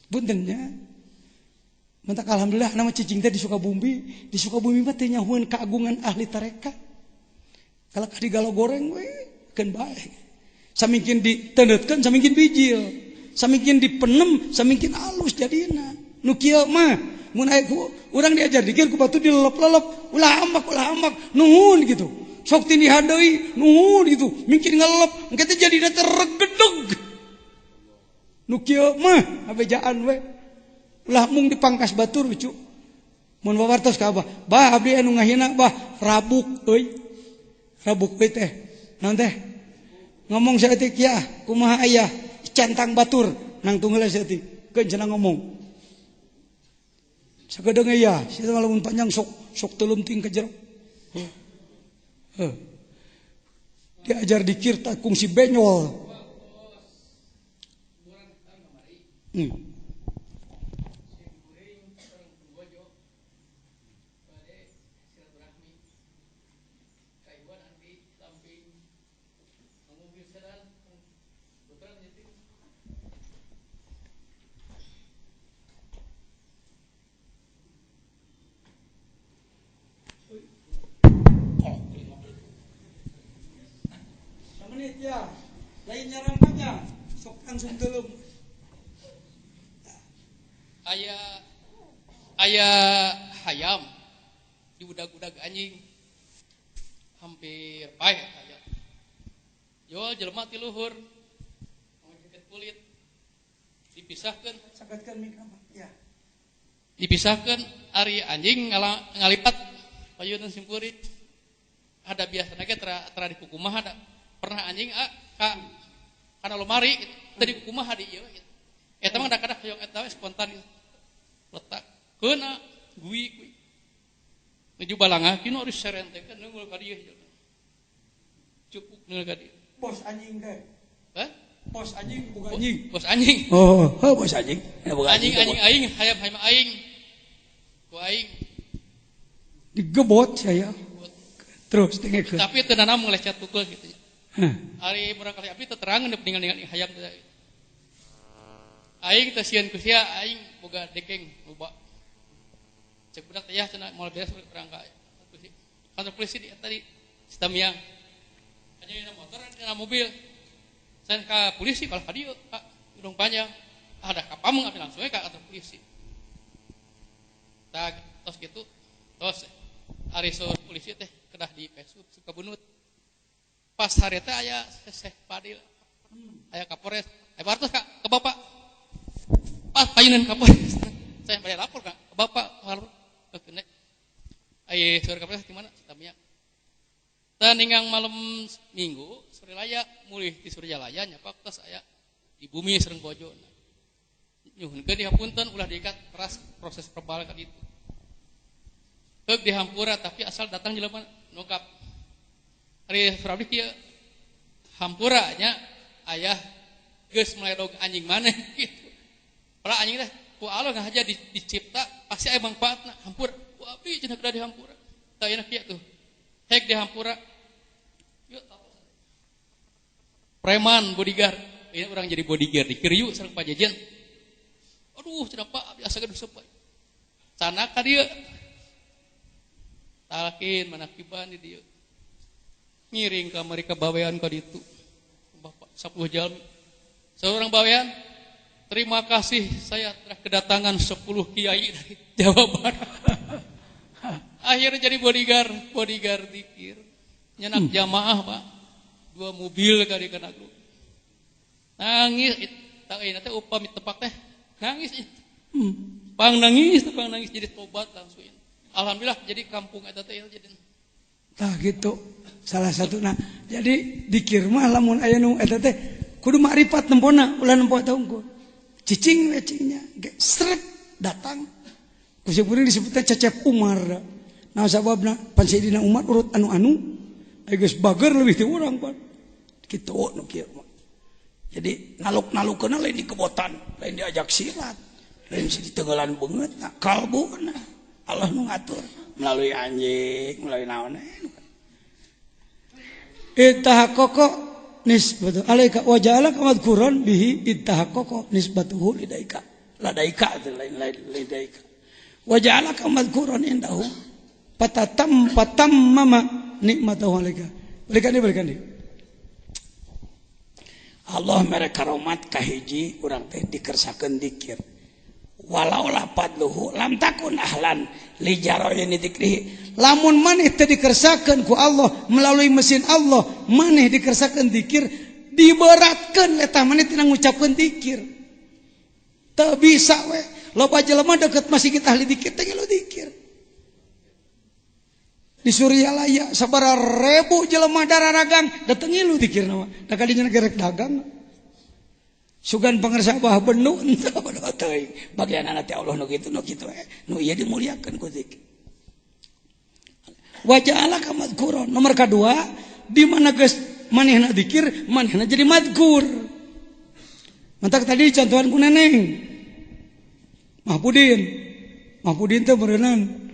Buntennya mentak alhamdulillah nama cicing teh di Sukabumi mah teh nyahueun keagungan ahli tarekat. Kalau ka digalo goreng we keun bae. Samingkin ditendetkeun samingkin bijil. Samingkin dipenem samingkin alus jadina. Nu kieu mah mun aya urang diajar dikir ku batu dilelep-lelep ulah ambak nuhun gitu. Sok tindihan deui nuhun gitu. Mingkin ngelelep engke teh jadina teh regedeg. Nu kieu mah abejaan we. Ulah mung dipangkas batur cu. Mun wawartos ka abah, "Bah abdi anu ngahina bah rabuk euy." Rabuk we teh. Naon teh? Ngomong saeutik ya, kumaha aya centang batur nang tunggal saeutik. Keun cenah ngomong. Sagedeung ya, sia lamun panjang sok teuleumting ka jero. Diajar dikir tak kungsi benyol. Menit ya, lain nyarang panjang, sok langsung teuleum. Aya hayam di udag-udag anjing hampir paeh hayam. Yo jelema ti luhur ngajeket kulit dipisahkeun Sagatkeun mikrofon ya. Dipisahkeun ari anjing ngalipat payeunan simkuring. Ada biasana ge tara di kukumaha ada. Pernah anjing kana lomari tadi kukumaha di ieu. Eta mah dadak hoyong eta spontan letak keuna gui nuju balanga kinu harus serentekeun nunggu ka dieu cukup nunggu ka dieu Bos anjing teh. Hah? Bos anjing bukan anjing. Bos anjing. Oh, bos anjing. Anjing aing hayam aing. Ku aing digebot saya. Terus tengekeun. Tapi teu nanam ngelecet tukul kitu. Ari barangkali abdi teu terang dengan hayam teh. Aing teh sieun ku sia aing boga dekeng loba. Cek budak teh ya cenah moal beres urang ka kantor polisi di tadi Stamiang. Anya dina motor dina mobil. Saya ke polisi kalau ka dieu, Pak, hidung panjang. Ada kapameng abi langsung ka kantor polisi. Tah tos kitu, tos ari seueur polisi teh kedah di Facebook suka bunut. Pas hari teh aya Seh Padil, aya Kapolres, aya partos Kak ke Bapak. Pas payunan Kapolres. Saya bayar lapor Kak ke Bapak harus kene. Aya seueur Kapolres di mana? Tamiya. Tah ningang malam Minggu Surilaya mulih di Surilaya nyapak tos aya di bumi sareng bojona. Nyuhunkeun dihapunten ulah diikat keras proses verbal ka ditu. Heug dihampura tapi asal datang jelema nongkap. Ari surabdi kieu hampura nya aya geus meledog anjing maneh gitu. Pala anjing teh ku Allah ngahaja dicipta pasti aya mangpaatna. Hampura ku abi cenah kudu dihampura. Tah enak kieu tuh. Hek dihampura. Yuk preman bodyguard. Ini orang jadi bodyguard dikir yuk sareng Pak Jejen. Aduh cenah Pak biasa geus sepoi. Sana ka dieu. Talkin manakiban di dieu. Ngiring ka mereka bawean ka ditu. Bapak 10 jam. Seorang bawean, terima kasih saya telah kedatangan 10 kiai dari Jawa Barat. Akhirnya jadi bodyguard dikir. Nyenak jamaah, Pak. 2 mobil kali kana grup. Nangis tak ieu teh upami tepak teh. Nangis. Pang nangis jadi tobat langsung. Alhamdulillah jadi kampung eta teh jadi. Tah gitu. Salah satuna. Jadi dikir mah lamun aya nu eta teh kudu makrifat nempona ulah nempo eta unggul. Cicing we cingnya ge sret datang. Ku saeureung disebutna Cecep Umar. Nah sababna pan Sayyidina Umar urut anu-anu aya geus bager leuwih ti urang pan. Kitu nu kieu mah. Jadi naluk-nalukeun lain di kebotan, lain diajak silat, lain si ditenggelan beungeut nah kalbuna. Allah nu ngatur melalui anjing, melalui naon ittahaqqaqa nisbatu alaika wa ja'ala kamadkuran bihi ittahaqqaqa nisbatuhu lidaika ladaika lain lidaika wa ja'ala kamadkuran indahu patammama nikmatahu alaika balikan di Allah mere karomat ka hiji urang teh dikersakeun dzikir walau lapatluhu lam takun ahlan li jarayni dzikrihi lamun maneh teu dikersakeun ku Allah melalui mesin Allah maneh dikersakeun dzikir diberatkeun eta maneh tina ngucapkeun dzikir teu bisa we loba jelema deukeut masih kita ahli dzikir teh ngilu dzikir di Suryalaya sabaraha ribu jelema dararagang datang ngilu dzikirna mah da kadinya gerek dagang sugan pangersa bah benu entah pada teuing bagian anak Allah nu kitu nu ieu dimuliakeun ku dzikir wa ja'ala kamadkuran nomor kedua di mana geus manehna dzikir manehna jadi madkur mantak tadi contohan ku neneng Mahpudin teh beureunan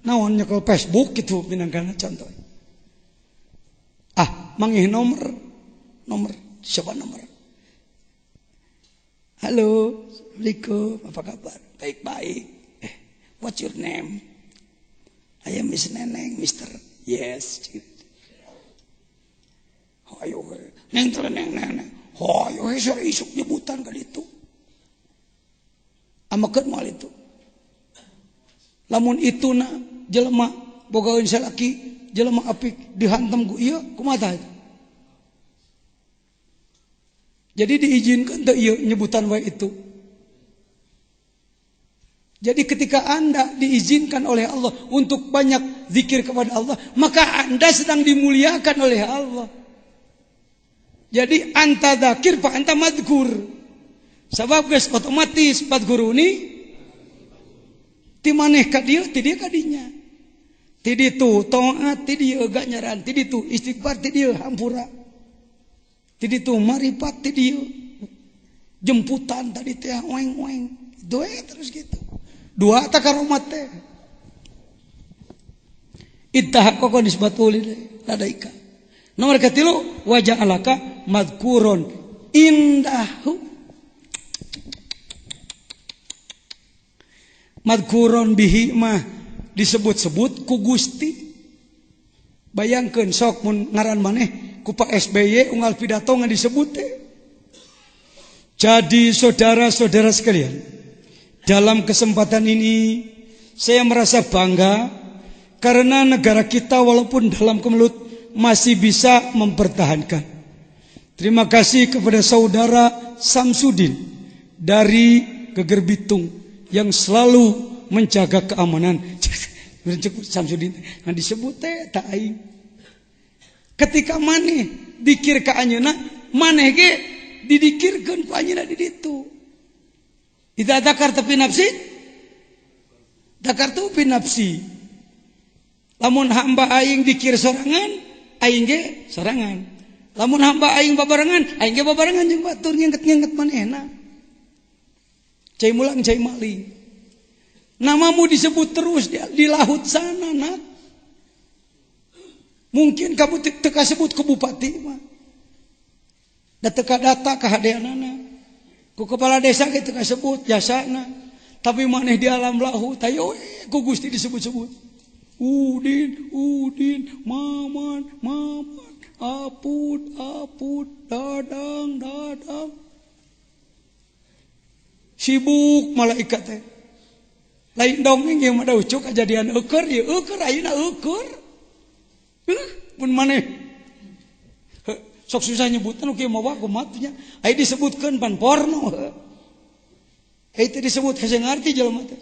naon nyekel Facebook gitu minangkana contoh mangih nomor siapa nomor. Halo, Assalamualaikum, apa kabar? Baik-baik. What's your name? I am Miss Neneng, Mister. Yes. Hayo, neng teleneng. Hayo, sore isuk nyebutan kali itu. Amakeun moal itu. Lamun itu na jelema bogaeun salaki, jelema apik dihantam ku ieu kumaha itu? Jadi diizinkan teu ieu nyebutan wae itu. Jadi ketika Anda diizinkan oleh Allah untuk banyak zikir kepada Allah, maka Anda sedang dimuliakan oleh Allah. Jadi anta dzakir fa anta madkur. Sabab geus otomatis padguruni ti maneh ka dieu ti dieu ka dinya. Ti ditu taat ti dieu ganjaran, ti ditu istighfar ti dieu hampura. Ti ditu marifat ti dieu. Jemputan tadi teh oeng-oeng. Doe terus gitu. Dua ta karomat teh. Ittahaqqaqa nisbatul ladaika. Nomor katilu wa ja'alaka madhkurun indahu. Madhkurun bihi mah disebut-sebut ku Gusti. Bayangkeun sok mun ngaran maneh ku Pak SBY unggal pidato ngan disebut teh. Jadi saudara-saudara sekalian, dalam kesempatan ini saya merasa bangga karena negara kita walaupun dalam kemelut masih bisa mempertahankan. Terima kasih kepada saudara Samsudin dari Geger Bitung yang selalu menjaga keamanan. Samsudin yang disebut tak aing. Ketika maneh dikir ka anjeunna, maneh ge didikirkeun ku anjeunna di ditu. Idza dzakarta fi nafsi, dzakartu fi nafsi. Lamun hamba aing dikir sorangan, aing ge sorangan. Lamun hamba aing babarengan, aing ge babarengan jeung batur nyenget-nyenget manehna. Cai mulang cai maling. Namamu disebut terus di laut sana, nak. Mungkin kamu teka sebut ke bupati mah. Da teka data kahadeanana. Ku kepala desa ge teka sebut jasana. Tapi maneh di alam lahu tayo ku Gusti disebut-sebut. Udin, Maman, Apud, Dadang. Sibuk malaikat teh. Lain dongeng yang mada ucuk kejadian eukeur ieu eukeur ayeuna eukeur. Mun maneh sok susah nyebutan oke mau aku matunya. Ai disebutkeun pan porno. Ai teh disebut hese ngarti jelema teh.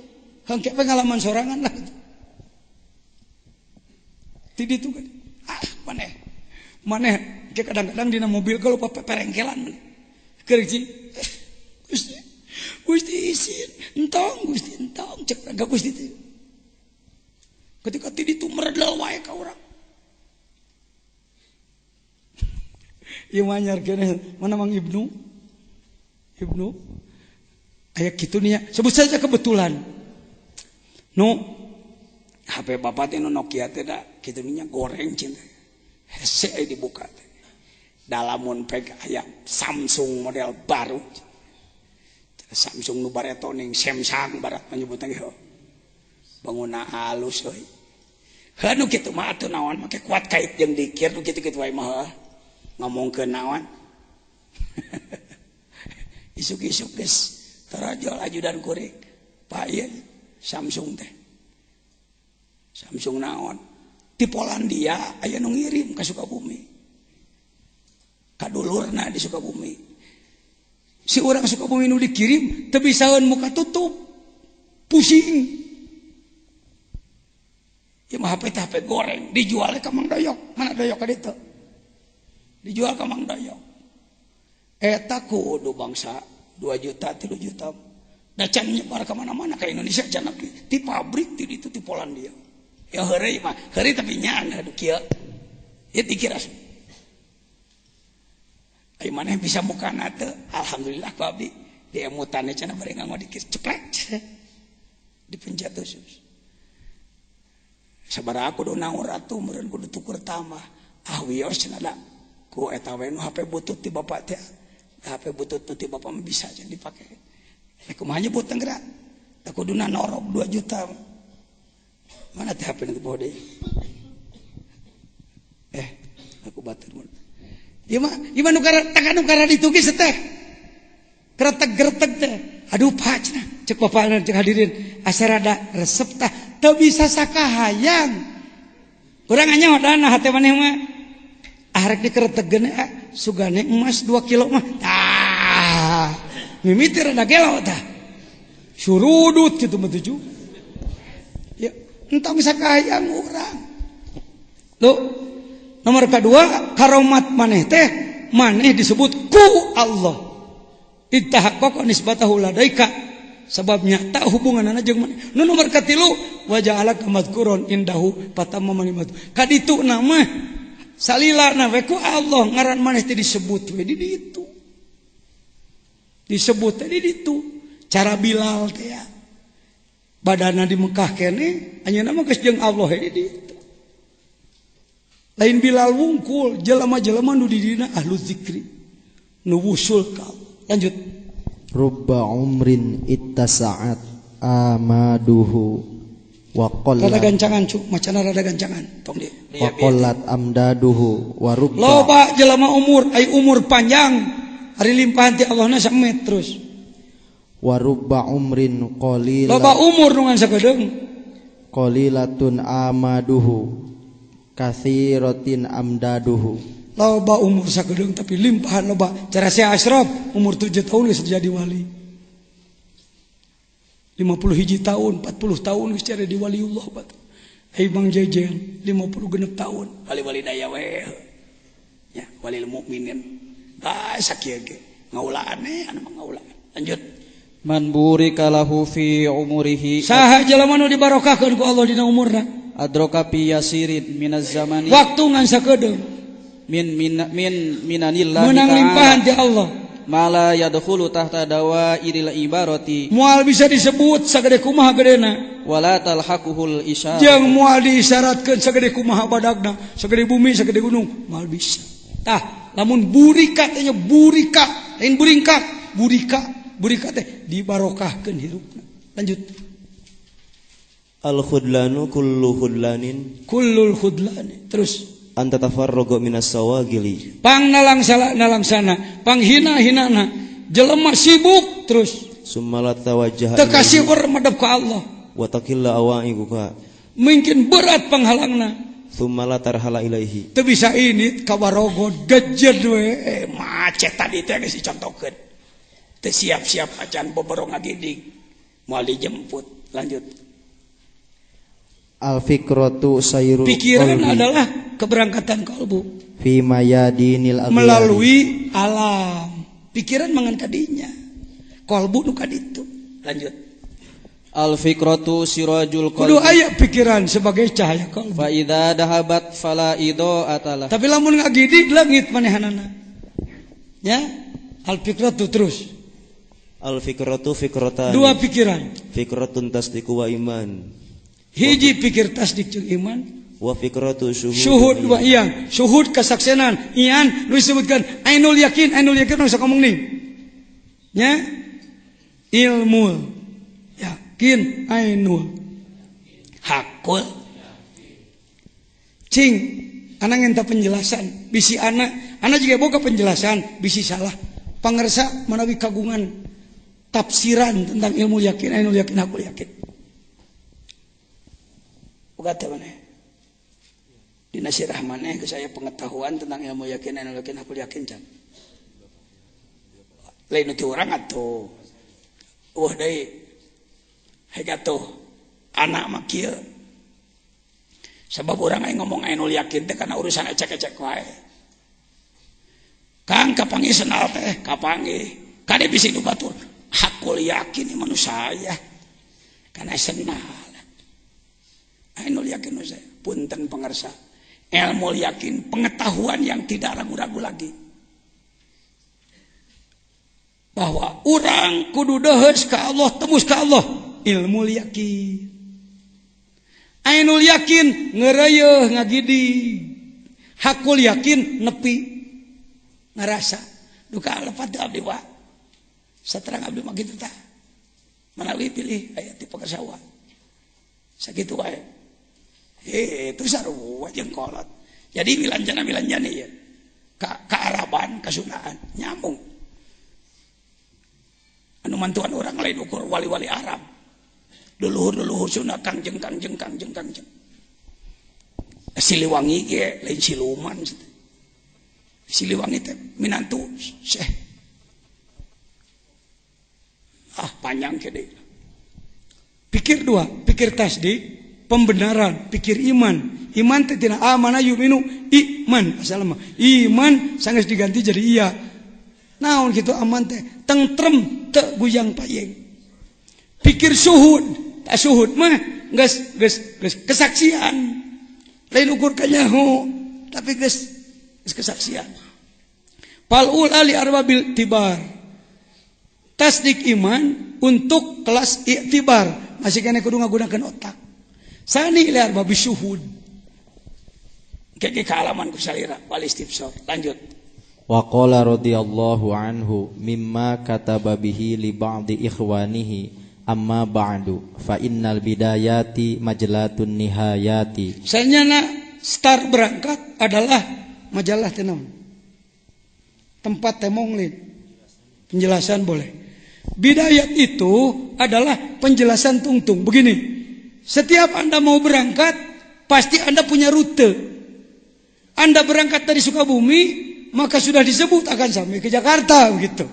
Hangke pengalaman sorangan lah. Ti ditu kan. Maneh ke kadang-kadang dina mobil kalau perengkelan maneh. Keur Gusti izin, entong Gusti entong cek enggak Gusti teh. Ketika ti ditu meredel wae ka urang. Ieu manyar keneh mana Mang Ibnu aya kitu nya sebut saja kebetulan nu HP bapak teh nu Nokia teh da kitu nya goreng cinta hese dibuka teh dalamun peg aya Samsung model baru Samsung nu bareto ning Samsung barat menyebutna ge bangunna halus euy hanu kitu mah atuh naon make kuat kait jeung dikir nu kitu-kitu wae mah ngomongkeun naon isuk-isuk geus tarajol ajudan kuring Pak ieu Samsung teh Samsung naon di Polandia aya nu ngirim ka Sukabumi ka dulurna di Sukabumi si urang Sukabumi nu dikirim teu bisaeun muka tutup pusing ieu mah HP goreng dijual ka Mang Doyok mana Doyok ka ditu dijual ke Mang Doyok eta kudu bangsa 2 juta 3 juta da can nyebar ke mana-mana ke Indonesia can di pabrik di ditu di Polandia ya heureuy mah heureuy tapi nyaan adu kieu ieu dikira ai maneh bisa mukana teu alhamdulillah ku abdi di emutane cenah bari nganggo dikir ceplek dipencet terus sabaraha kudu naur atuh meureun kudu tukur tambah wios cenah da ku eta we nu HP butut ti bapak teh HP butut ti bapak mah bisa aja dipake kumaha nyebut teh geura da kuduna norok 2 juta mana teh HP nu bode aku batur ieu mah nu kara ditugi teh gretek teh aduh Pak cenah cek bapak cek hadirin asa rada resep tah teu bisa sakahayang urang anya hodana hate maneh mah arek dikeretegkeun sugane emas 2 kilo mah tah mimiti rada gelo tah surudut kitu mah tujuh ya entong sakahayang urang lo nomor kedua karomat maneh teh maneh disebut ku Allah ittahaqqaqa nisbatahu ladaika sababnya tak hubunganana jeung maneh nu nomor katilu wa ja'alaka madhkuron indahu patamma manimatu kaditu nama salilana we ku Allah ngaran maneh teh disebut we di ditu disebut teh di ditu cara Bilal teh ya badana di Mekah kene anjeunna mah geus jeung Allah di ditu lain Bilal wungkul jelema-jelema nu di dina ahlu zikri nu wusul ka Allah lanjut rubba umrin ittasa'at amaduhu wa qallat rada gancangan cuk macana rada gancangan tong dia wa qallat amdaduhu wa rubba loba jelema umur ai umur panjang Ari limpahan ti Allah na samet terus. Wa rubba umrin qalil Loba umur nu ngan sakedeung. qalilatun amaduhu katsiratin amdaduhu. Loba umur sakedeung tapi limpahan loba. Cara Syekh Ashraf umur 7 tahun geus jadi wali. 51 tahun, 40 tahun geus jadi di waliullah batu. Hei Bang Jejen 50 tahun wali-wali daya we. Ya, walil mukminin. Sakieu ge. Ngaulaan anu ngaulaan. Lanjut. Man burika lahu fi umurihi Saha jelema nu dibarokahkeun ku Allah dina umurna. adroka fi yasirin minaz zamani Waktu ngan sakedeung minanillahi menang limpahan ti Allah. mala yadkhulu tahta dawairil ibarati Moal bisa disebut sagede kumaha gedena. wala talhaquhul isyara Jeung moal diisyaratkeun sagede kumaha badagna, sagede bumi, sagede gunung, moal bisa. Tah, lamun burika teh nya burika, lain buringkak, burika. Burika teh dibarokahkeun hirupna. Lanjut. Al khudlanu kullu khudlanin Kullul khudlani. Terus anta tafarraga minas sawagili. pang nalangsana, pang hina-hinana, jelema sibuk terus. Summa la tawajjaha Teu kasibur madep ka Allah. wa taqilla awa'iquka. Mungkin berat panghalangna. Summa la tarhala ilaihi. Teu bisa ini kabarogo dejed we macet tadi teh geus dicontohkeun. Teu siap-siap acan boborong ngagiding. Moal dijemput. Lanjut. Al fikratu sayrul Pikiran qalbi adalah keberangkatan kalbu fi mayadinil aghyari. melalui alam. Pikiran mangan kadinya. Kalbu nu kaditu. Lanjut. al fikratu sirajul Kudu qalbi aya pikiran sebagai cahaya kalbu. fa idza dahabat fala idaatalah Tapi lamun ngagidig langit manehanana. Ya, al fikratu terus. Al fikratu fikratan. Dua pikiran. Fikratun tasdiqu wa iman. Hiji pikir tasdik jeung iman. Wa fikratu Syuhud wa iyang. Syuhud kesaksianan. Iyan nu disebutkan ainul yakin nu bisa ngomong nih. Ya. Ilmu yakin ainul hakul. Cing, anak ngenta penjelasan. Bisi anak juga boga penjelasan, bisi salah. Pangersa manawi kagungan tafsiran tentang ilmu yakin ainul yakin hakul yakin. Boga teh maneh. Dina sirah maneh geus aya pengetahuan tentang ilmu yakin ainul yakin hakul yakin can. Lain ti urang atuh. Deui. Hegatuh anak mah kieu. Sebab urang aya ngomong ainul yakin teh kana urusan ecek-ecek wae. Kang kapanggih senal teh, kapanggih. Kade bisi nu batur. Hakul yakin manusia ya. Kana senal. Ainul yakin saya, punten pengersa. Ilmu yakin, pengetahuan yang tidak ragu-ragu lagi. Bahwa orang kudu deus ka Allah, tembus ka Allah. Ilmu yakin. Ainul yakin ngeureueuh ngagidi. Hakul yakin nepi ngarasa. Duka lepat abdi wa. Saterang abdi mah kitu tah. Manawi pilih aya ti pengersa wa. Sakitu wae. Itu sarua jeung kolot. Jadi milanjana ya. Kearaban, kesunaan nyambung. Anu mantuan orang lain ukur wali-wali Arab. Duluhur Sunda kangjeng. Siliwangi ge lain siluman. Siliwangi teh minantu Syekh. Panjang ke deui. Pikir dua, pikir tasdik. Pembenaran, pikir iman. Iman teh tina amana yu'minu iman. Asal mah iman sanggeus diganti jadi iya. Naon kitu aman teh tentrem teu guyang payeng. Pikir syuhud, tak syuhud mah geus kesaksian. Lain ukur kanyaho, tapi geus kesaksian. Falul ali arbabil tibar. Tasdik iman untuk kelas iktibar, masih kena kudu ngagunakeun otak. Sani liar babi syuhud. Kaki kealaman kusalira wal istifsar. Lanjut. Wa qala radhiyallahu anhu mimma kataba bihi li ba'di ikhwanihi amma ba'du fa innal bidayati majlatun nihayati. Sanyana start berangkat adalah majalah teh naon? Tempat teh monglin. Penjelasan boleh. Bidayat itu adalah penjelasan tungtung. Begini, setiap Anda mau berangkat, pasti Anda punya rute. Anda berangkat dari Sukabumi, maka sudah disebut akan sampai ke Jakarta, begitu.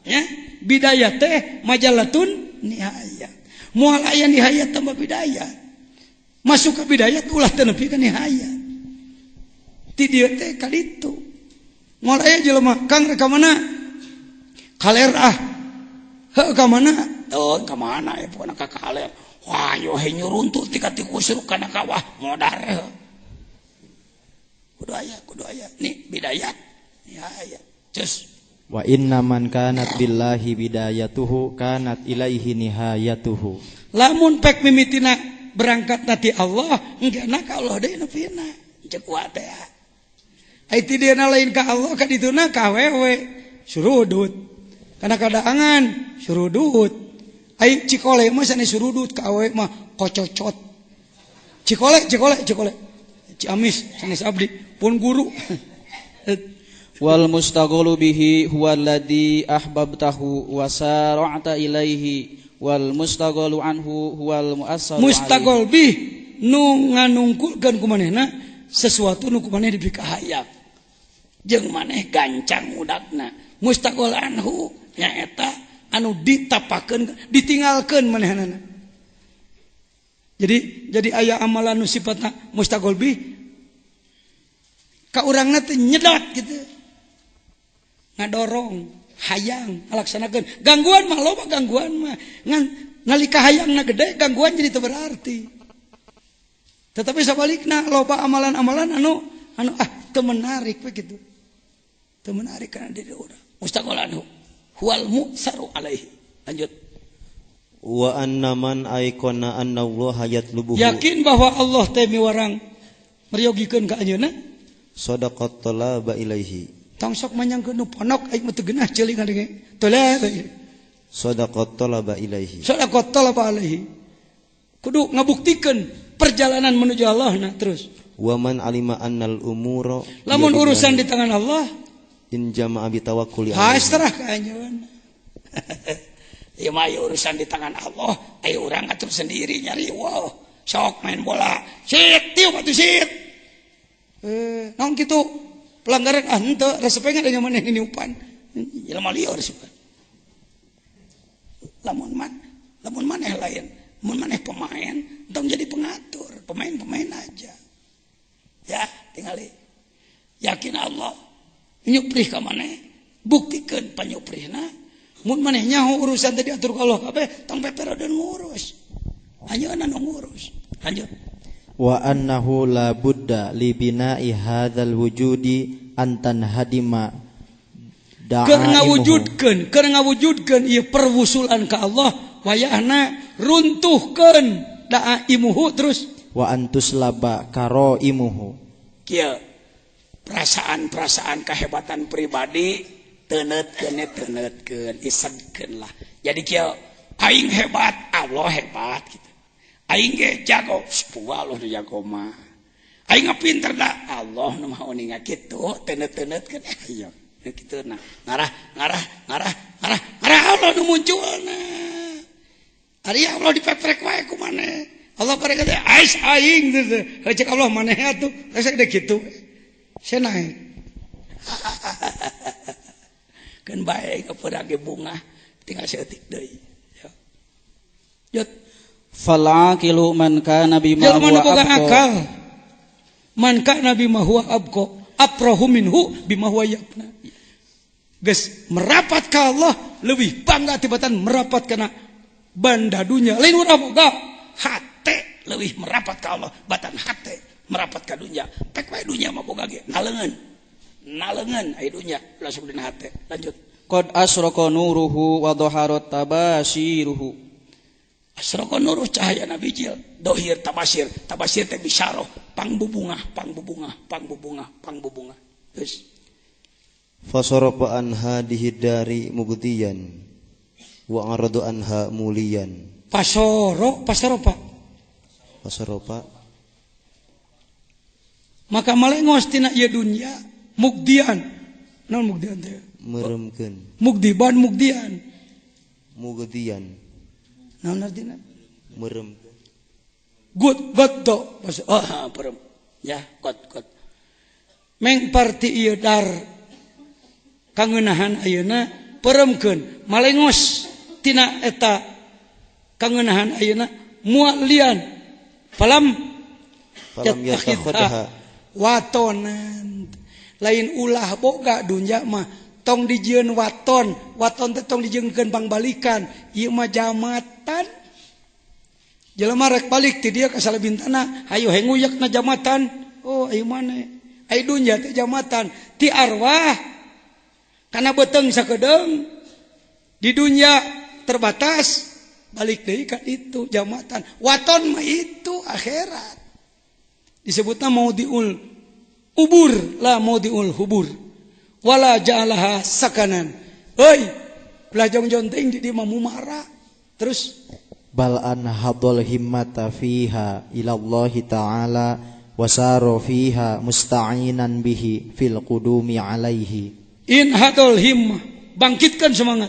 Ya, bidayat teh majalatun nihayat. Moal aya nihayat tambah bidayat. Masuk ke bidayat ulah teu nepi ka nihayat. Ti dieu teh kaditu. Moal aya jelema, Kang rek ka mana? Kaler ah. Heuh ka mana? Oh, ka mana ya pokona ka kaler. Wah, yo he nyuruntuh ti ka ti kusruk kana kawah modar. Kudu aya. Nih bidayat. Nihayat. Cus. Wa inna man kanat billahi bidayatuhu kanat ilaihi nihayatuhu. Lamun pek mimitina berangkat nanti Allah, enggak ka Allah deui nepina. Cek wa teh. Ai ti dieuna lain ka Allah ka dituna ka awewe surudut. Kana kadaangan surudut. Ai cikole mah sanes surudut ka awewe mah kococot. Cikole. Ciamis sanes abdi pun guru. Wal mustaghalu bihi huwallazi ahbabtahu wa sara'ta ilaihi wal mustaghalu anhu huwal mu'assaru alaihi. Mustaghal bih nu nganungkulkeun ku manehna sesuatu nu ku maneh diberi kahayang. Jeung maneh gancang udakna. Mustaghal anhu nyaeta anu ditapakeun ditinggalkeun manehanana. Jadi aya amalan nu sifatna mustaghal bih ka urangna teh nyedot gitu. Ngadorong, hayang, ngalaksanakeun. Gangguan mah loba gangguan mah. Nalika hayangna gede, gangguan jadi teu berarti. Tetapi sabalikna loba amalan-amalan anu teu menarik begitu. Teu menarik kana diri urang. Mustaqol anhu huwal mu'saru alaihi. Lanjut. Wa anna man aikona anna Allah yatlubuhu. Yakin bahwa Allah teh miwarang meryogikeun ka anjeunna. Shadaqat talaba ilaihi. Tong sok manyangkeun nu ponok aing mah teu geunah ceuling ngadenge. Toleh. Shadaqat talaba ilaihi. Shadaqat talaba alaihi. Kudu ngabuktikeun perjalanan menuju Allah nah terus. Wa man alima annal umura lamun urusan di tangan Allah in jama'a bi tawakkuli alaihi. Pasrah ka anjeun. Ya mah urusan di tangan Allah, ayo urang atur sendiri nyari wah. Sok main bola. Sit, tiu batu sit. Naon kitu? Pelanggaran henteu resepe ngadanya maneh niupan. Jelema lieur suka. Lamun maneh lain, mun maneh pemain, tong jadi pengatur, pemain aja. Ya, tingali. Yakin Allah nyuprih ka maneh, buktikeun panyuprihna. Mun maneh nyaho urusan tadi atur ka Allah kabeh, tong peperodeun ngurus. Anjeunna nu ngurus. Lanjut. Wa annahu la budda li bina'i hadzal wujudi antan hadima keur ngawujudkeun ieu perwusulan ka Allah wayahna runtuhkeun da'aimuhu terus wa antus laba karaimuhu. Kieu perasaan-perasaan kehebatan pribadi teunetkeun isedkeun lah. Jadi kieu aing hebat, Allah hebat gitu. Aing ge jago, sepuluh Allah nu jago mah. Aing pinter dah, Allah nu mah uninga kitu, teuneut-teuneutkeun aya kitu nah. Ngarah Allah nu munculna. Ari Allah dipeprek wae ku maneh. Allah parek teh ais aing teh. Cek Allah maneh atuh, rasa gede kitu. Senae. Kan bae kepada ge bunga, tinggal seeutik deui. Ya. Falaqilu man kana bima huwa abqa. Man kana bima huwa abqa, aprahu minhu bima huwa yabna. Geus merapat ka Allah leuwih bangga tibatan merapat kana banda dunya. Lain urang boga hate leuwih merapat ka Allah, batan hate merapat ka dunya. Pek wae dunya mah boga ge naleungeun aya dunya langsung dina hate. Lanjut. Qad asraqa nuruhu wa dhaharat tabashiruhu. Asroko nuruh cahaya Nabi Jil, dohir tabasir teh bisyarah, pangbubungah. Terus. Fasarafa anha dihidari mubtiyan, wa aradu anha muliyan. Pasaropa. Maka malengos tina ieu dunya mugdian. Naon mugdian teh? meremkeun mugdiban mugdian mugdian naon artina meremkeun goddo perem ya god meng parti ieu dar kangeunahan ayeuna peremkeun malengos tina eta kangeunahan ayeuna moal lian palam yatakhadha watonan lain ulah boga dunya mah tong dijieun waton teh tong dijieunkeun pangbalikan ieu mah jamatan jelema rek balik ti dieu ka salebintana hayu henguyakna jamatan oh ayo mana ai dunya teh jamatan ti arwah kana beuteung sakedeung di dunya terbatas balik deui ka itu jamatan waton mah itu akhirat disebutna maudiul ubur la maudiul hubur wala ja'alaha sakanan euy belajong jonteng di dieu mah mumara terus bal anhadul himmata fiha ila Allah ta'ala wasaro fiha musta'inan bihi fil qudumi alaihi in hadul himmah bangkitkan semangat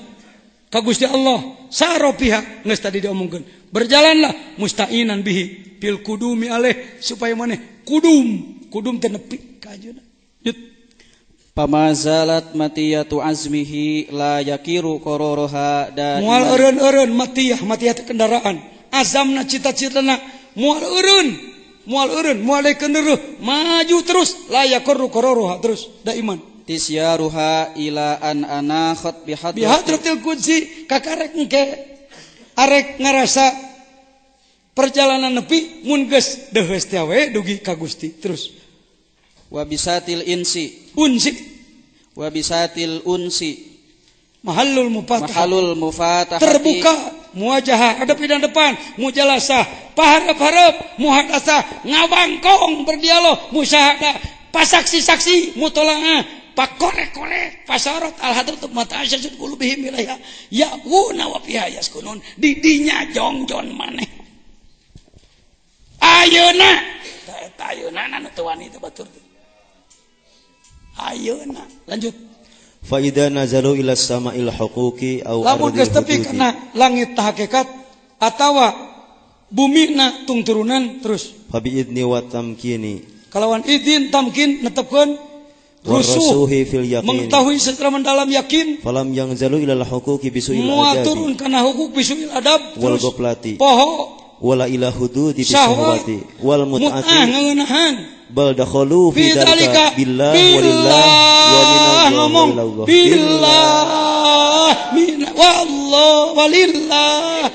ka Gusti Allah saro fiha geus tadi diomongkeun berjalanlah musta'inan bihi fil qudumi alaih supaya maneh kudum teh nepi ka ajeuna pamazalat matiyatu azmihi la yakiru qararaha da moal eureun matiyah teh kendaraan azamna cita-citana moal eureun moal keneureun maju terus la yakiru qararaha terus da iman tisyaruha ila an anakhat bihadratil qudsi kakarek engke arek ngarasa perjalanan nepi mun geus deheus teh we dugi ka Gusti terus wabisatil unsi mahallul mufatahah terbuka muwajahah hadap dan depan mujalasah paharep muhadasah ngabangkong berdialog musyahadah pasaksi-saksi mutolaah pakorek-korek pasarot alhadratu mata asyasud qulubihim ilaiha ya'una wa fiha yaskunun didinya jongjon maneh ayeuna eta ayeuna anu teu wani teh batur ayeuna lanjut fa idza nazalu ila sama'il huquqi aw lamun geus tepi kana langit tah hakikat atawa bumina tungturunan terus fa bi idni wa tamkini kalawan idin tamkin netepkeun rusuhi fil yaqin mengetahui secara mendalam yakin falam yang zalu ila huquqi bisuil adab adab turun kana hukuk bisuil adab wal goplati poho wala ila hududi bisahwati wal mut'ati ngeunahan bal dakhalu fi dzalika billah walillah wa minallah billah min wallah walillah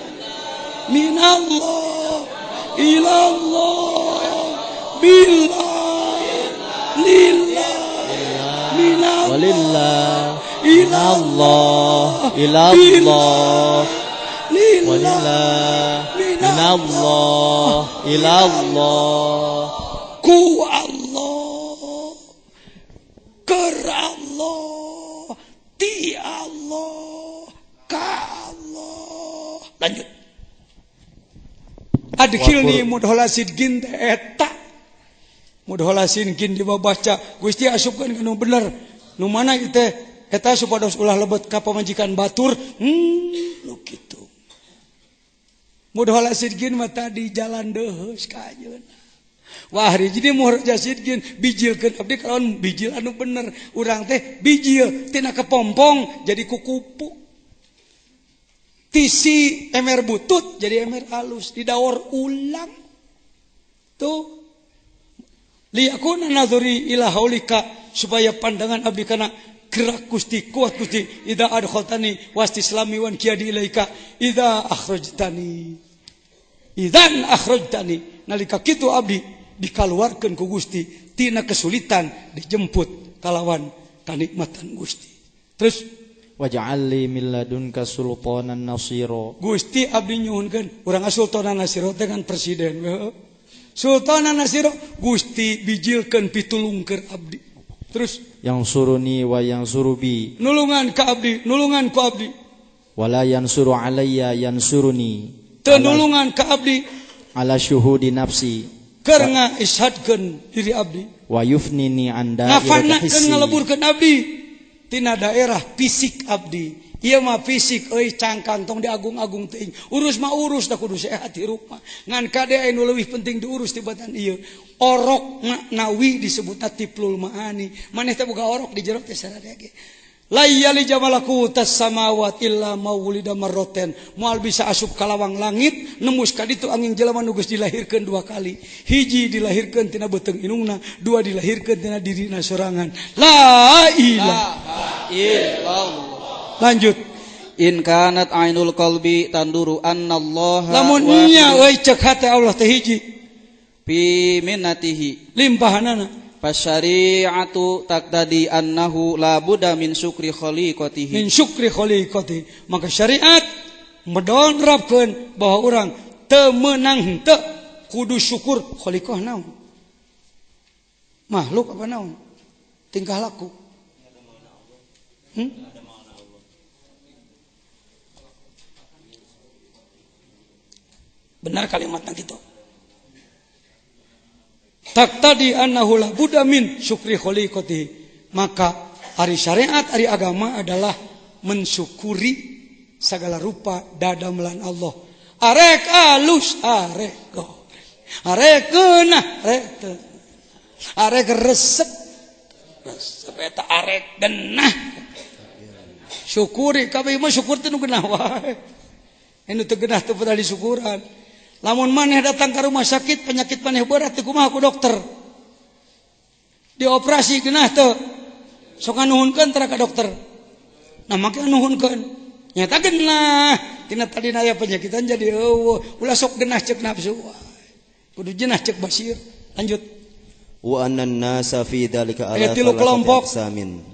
minallah ilallah billah lillah minallah walillah ilallah ilallah walillah minallah ilallah ku Allah ker Allah ti Allah ka Allah lanjut adkhilni mudholasid gin eta mudholasin gin dibaca Gusti asupkeun anu bener nu mana ieu teh eta supados ulah lebet ka pamajikan batur nu kitu mudholasid gin mah tadi jalan deheus ka ajeuna wah jadi muhroja sidgin bijilkeun abdi kalawan bijil anu bener urang teh bijil tina kepompong jadi kukupu tisi emer butut jadi emer halus didaur ulang tuh liyakuna nazuri ila haulika supaya pandangan abdi kana gerak Gusti kuat Gusti idza adkhaltani wastislami wan qiyadi ilaika idza akhrajtani nalika kitu abdi dikaluarkeun ku Gusti tina kesulitan dijemput kalawan kanikmatan Gusti terus waj'alli min ladunka sultanan nasira Gusti abdi nyuhunkeun urang sultanan nasira teh kan presiden sultanan nasira Gusti bijilkeun pitulungkeun abdi terus yang suruni wa yang surubi nulungan ka abdi nulungan ku abdi wala yansuru alayya yansuruni teu nulungan ka abdi ala syuhudi nafsi keur ngishadkeun diri abdi wa yufnini anda ngafanakeun ngaleburkeun abdi tina daerah fisik abdi. Ieu mah fisik euy cangkang tong diagung-agung teuing. Urus mah urus da kudu sehat hirup mah. Ngan kade anu leuwih penting diurus tibatan ieu. Orok nawi disebutna tiplul maani. Maneh teh boga orok di jero teh sarada ge. La yali jamalaku tas samawat illa maulida marroten. Moal bisa asup ka lawang langit, nembus ka ditu angin jelema nu geus dilahirkeun 2 kali. Hiji dilahirkeun tina beuteung inungna, 2 dilahirkeun tina dirina sorangan. La ilaha illallah. Lanjut. In kanat ainul qalbi tanduru annallaha lamun nya euy ceuk hate Allah teh hiji fi minnatihi limpahanana fasyari'atu taqtadi annahu la budda min syukri khaliqatihi min syukri khaliqati. Maka syariat menerapkeun bahwa orang teu meunang henteu kudu syukur khaliqah naon? Makhluk apa naon? Tingkah laku. Benar kalimatnya gitu. Taqtadi annahu la budda min syukri khaliqati. Maka ari syariat, ari agama adalah mensyukuri segala rupa dadamelan Allah. Arek alus, arek goreng, arek geunah, arek teu. Arek resep, resep eta arek genah. Syukuri kabeh mah syukur teh nu geunah wae. Anu teu geunah teu pada disyukuran. Lamun maneh datang ke rumah sakit penyakit maneh berat teu kumaha ku dokter. Dioperasi geunah teu. Sok nganuhunkeun tara ka dokter. Nah make nuhunkeun. Nyata geunah. Tina tadina aya penyakitan jadi eueuh. Ulah sok geunah ceuk nafsu. Kudu jeunah ceuk basir. Lanjut. Wa annan nasa fi dzalika ala kelompok. Samin.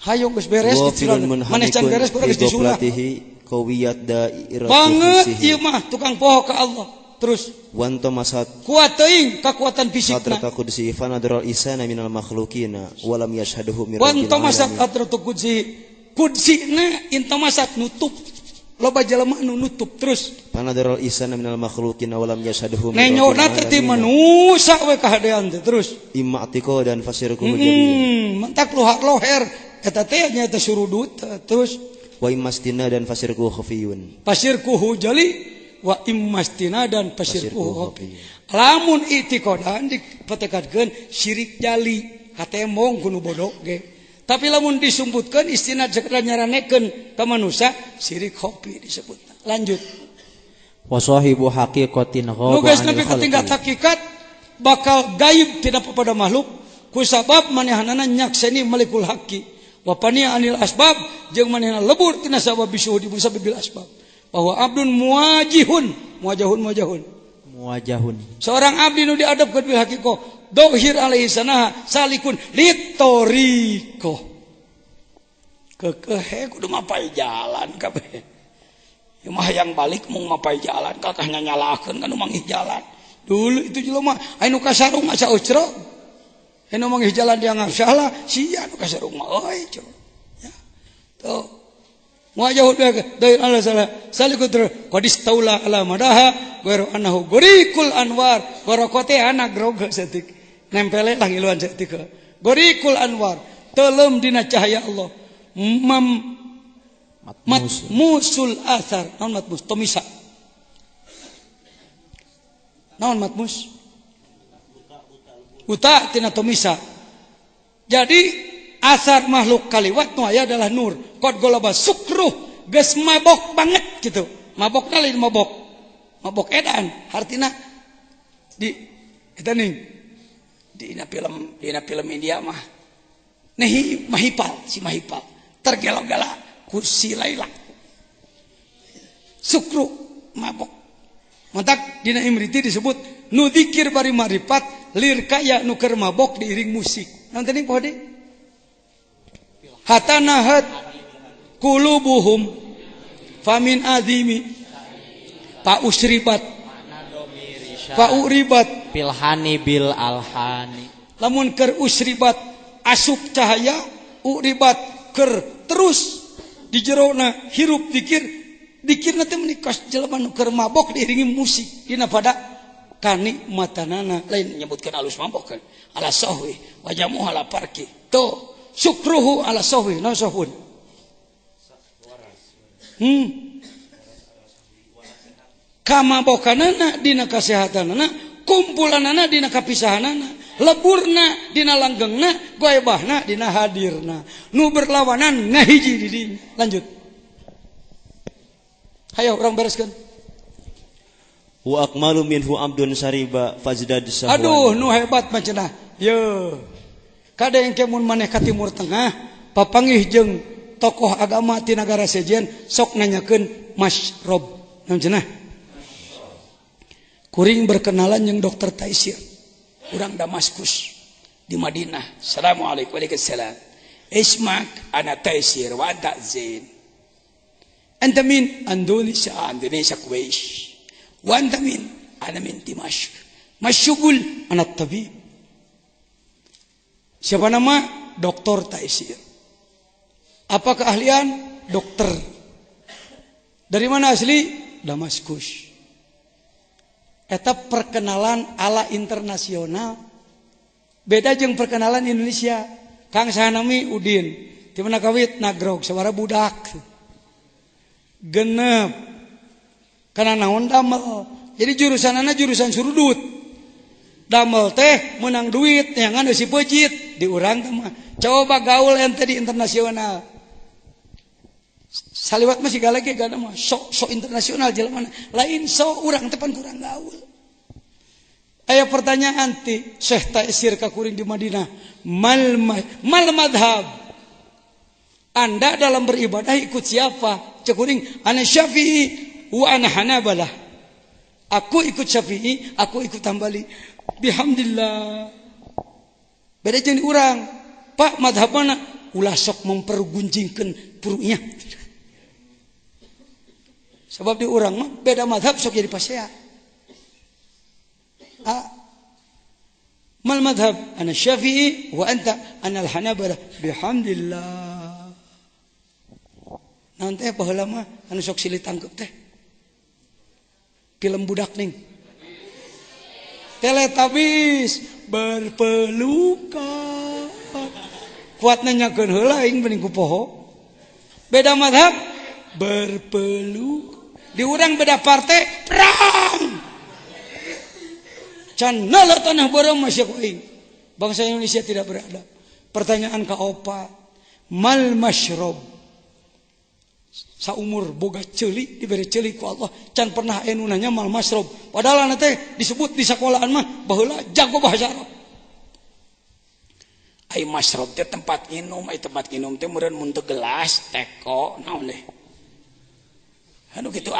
Hayo geus beres dicilon. Maneh can beres kudu geus disunah. Qawiyat dairatuhu banget ieu mah tukang poho ka Allah. Terus wanto masat kuat teuing kakuatan fisikna. Hadratu qudsi fanadral isana minal makhluqina wa lam yashhaduhu min rabbil alamin. Wanto masat hadratu kudsina inta masat nutup. Loba jelema nu nutup terus. Fanadral isana minal makhluqina wa lam yashhaduhu min rabbil alamin. Teh manusa we kahadean teh terus. Imma atiqo dan fasirku jadi. Mentak loher eta teh nya teh surudut terus. Wa immastina dan fasirku khafiyun. Pasirkuhu jali wa immastina dan pasirkuhu khafi. Lamun itiqodan dipetekadkeun syirik jali katemong kudu bodoh ge. Tapi lamun disumputkeun istinad sekedar nyaranekeun ka manusia syirik khafi disebutna. Lanjut. Wa sahibu haqiqatin ghaba. Nu geus nepi ka tingkat hakikat bakal gaib tidak pada makhluk kusabab manehanana nyakseni malikul haqqi. Wapania anil asbab jeung manehna lebur tina sabab bisuhudi musabibil asbab. Bahwa abdun muwajihun. Seorang abdi nu diadab bil haqiqah dohir alaihi sanaha salikun litoriko. Kekehe kudu mapai jalan kabeh. Ieu mah hayang balik mung mapai jalan kakahnya nyalakeun kana mangih jalan. Dulu itu jelema anu kasarung aca ucrog. Eno mangih jalan dia nggak salah, sia nu kasarung mah euy coba. Ya. Tuh. Muajahud dari Allah salah. Salikut qadis taula ala madaha wa annahu gurikul anwar. Gorokote anak grog setik. Nempele lah ngiluan setik. Gurikul anwar. Telem dina cahaya Allah. Matmusul athar. Naon matmus? Tomisa. Naon matmus? Uta tina tomisa. Jadi asar makhluk kaliwat nu aya adalah nur. Qad golaba sukruh geus mabok banget gitu. Mabokna lain mabok. Mabok edan artina di eta ning dina film India mah. Nehi mahipal si mahipal. Tergelo-gela kursi Laila. Sukruh mabok. Mantak dina imriti disebut nu dzikir bari marifat lir kaya nu keur mabok diiring musik. Naon teh ning pohode? Hatanahat qulubuhum famin azimi fa usribat fa uribat pilhani bil alhani. Lamun keur usribat asup cahaya, uribat keur terus di jerona hirup dikirna teh menikah jelema nu keur mabok diiringi musik dina pada kanikmatanana lain menyebutkan alus mabok kan ala sahwi wajamu ala parki tuh syukruhu ala sahwi na sahun. Kamabokanana dina kasehatanana, kumpulanana dina kapisahanana, leburna dina langgengna, goebahna dina hadirna. Nu berlawanan ngahiji di dinya. Lanjut. Hayo orang bereskan. Wa akmalu minhu abdun sariba fazdad sahwan. Aduh, nu hebat macenah. Ye. Kada yang kemun maneh ka Timur Tengah, papanggih jeung tokoh agama ti nagara sejen sok nanyakeun masrob. Naon cenah? Kuring berkenalan yang Dokter Taisir, orang Damaskus di Madinah. Assalamualaikum warahmatullahi wabarakatuh. Ismak ana Taisir wa anta Zain. Anta min Indonesia Kuwait. Wa anta min ana min Dimashq. Masyghul ana tabib. Siapa nama? Dokter Taisir. Apa keahlian? Dokter. Dari mana asli? Damaskus. Eta perkenalan ala internasional. Beda jeung perkenalan Indonesia. Kang sahanami Udin, ti mana kawit nagrog sabara budak. Genep. Kana naon damel. Jadi jurusanana jurusan surudut. Damel teh menang duit nyangan si pejit di urang teh mah. Coba gaul ente di internasional. Saliwat masih galak ge gana mah sok internasional jelema lain sok urang teh pan kurang gaul. Aya pertanyaan ti Syekh Taisir ka kuring di Madinah, mal madhab? Anda dalam beribadah ikut siapa? Cek kuring, ana Syafi'i wa ana Hanabalah. Aku ikut Syafi'i, aku ikut Hambali. Bihamdillah. Beda jeung urang. Pak madhab mana? Ulah sok mempergunjingkeun purunya. Sebab di urang mah beda madhab sok jadi pasea. Mal madhab? Ana Syafi'i wa anta ana al-Hanabalah. Bihamdillah. Nanti baheula mah anu sok silih tangkep teh. Film budak ning. Teletubbies berpelukan. Kuat nanyakeun heula aing bening ku poho. Beda madhab berpeluk. Di urang beda partai perang. Can nala tanah barang masya kuing. Bangsa Indonesia tidak beradab. Pertanyaan ka opa, mal masyrob? Saumur boga ceuli diberi ceuli ku Allah, can pernah anu nanya mal masyrob. Padahal ana teh disebut di sekolahan mah baheula jago bahasa Arab. Ai masyrob teh tempat nginum, ai tempat nginum teh meureun mun teu gelas, teko, naon deh. Anu kitu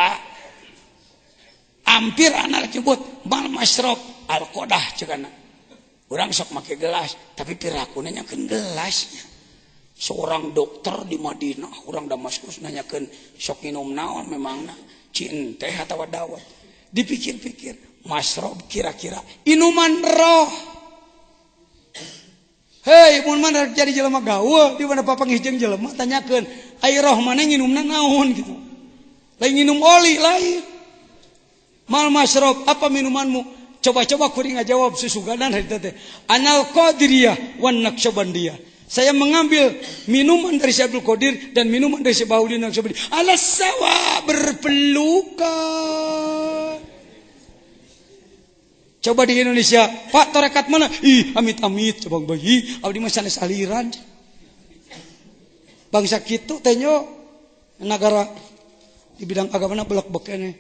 hampir anak nyebut mal masyrob al-qodah cegana. Urang sok make gelas, tapi pirakuna nyakeun gelasnya. Seorang dokter di Madinah, orang Damaskus nanyakeun sok nginum naon memangna? Cin teh atawa dawet. Dipikir-pikir, masyrob kira-kira inuman roh. Hei, mun mana jadi jelema gaul, di mana papanggih jeung jelema tanyakeun, ai roh mana nginumna naon gitu. Lain nginum oli lain. Mal masyrob, apa minumanmu? Coba-coba kuring ngajawab susuganan harita teh. Anal qadiriyah wan naqsyabandiyah. Saya mengambil minuman dari Syekh Abdul Qadir dan minuman dari Syekh Bahaudin Naqsyabandi. Ala sawa berpelukan. Coba di Indonesia, Pak tarekat mana? Ih, amit-amit coba bayi, abdi mah sanes aliran. Bangsa kitu teh nyo negara di bidang agamana belak bekene.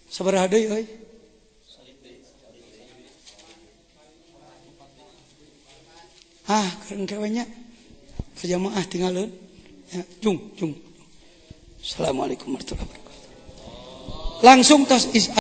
Sabaraha deui euy? Keren kewenya berjamaah tinggalin ya, jung. Assalamualaikum warahmatullahi wabarakatuh. Langsung tos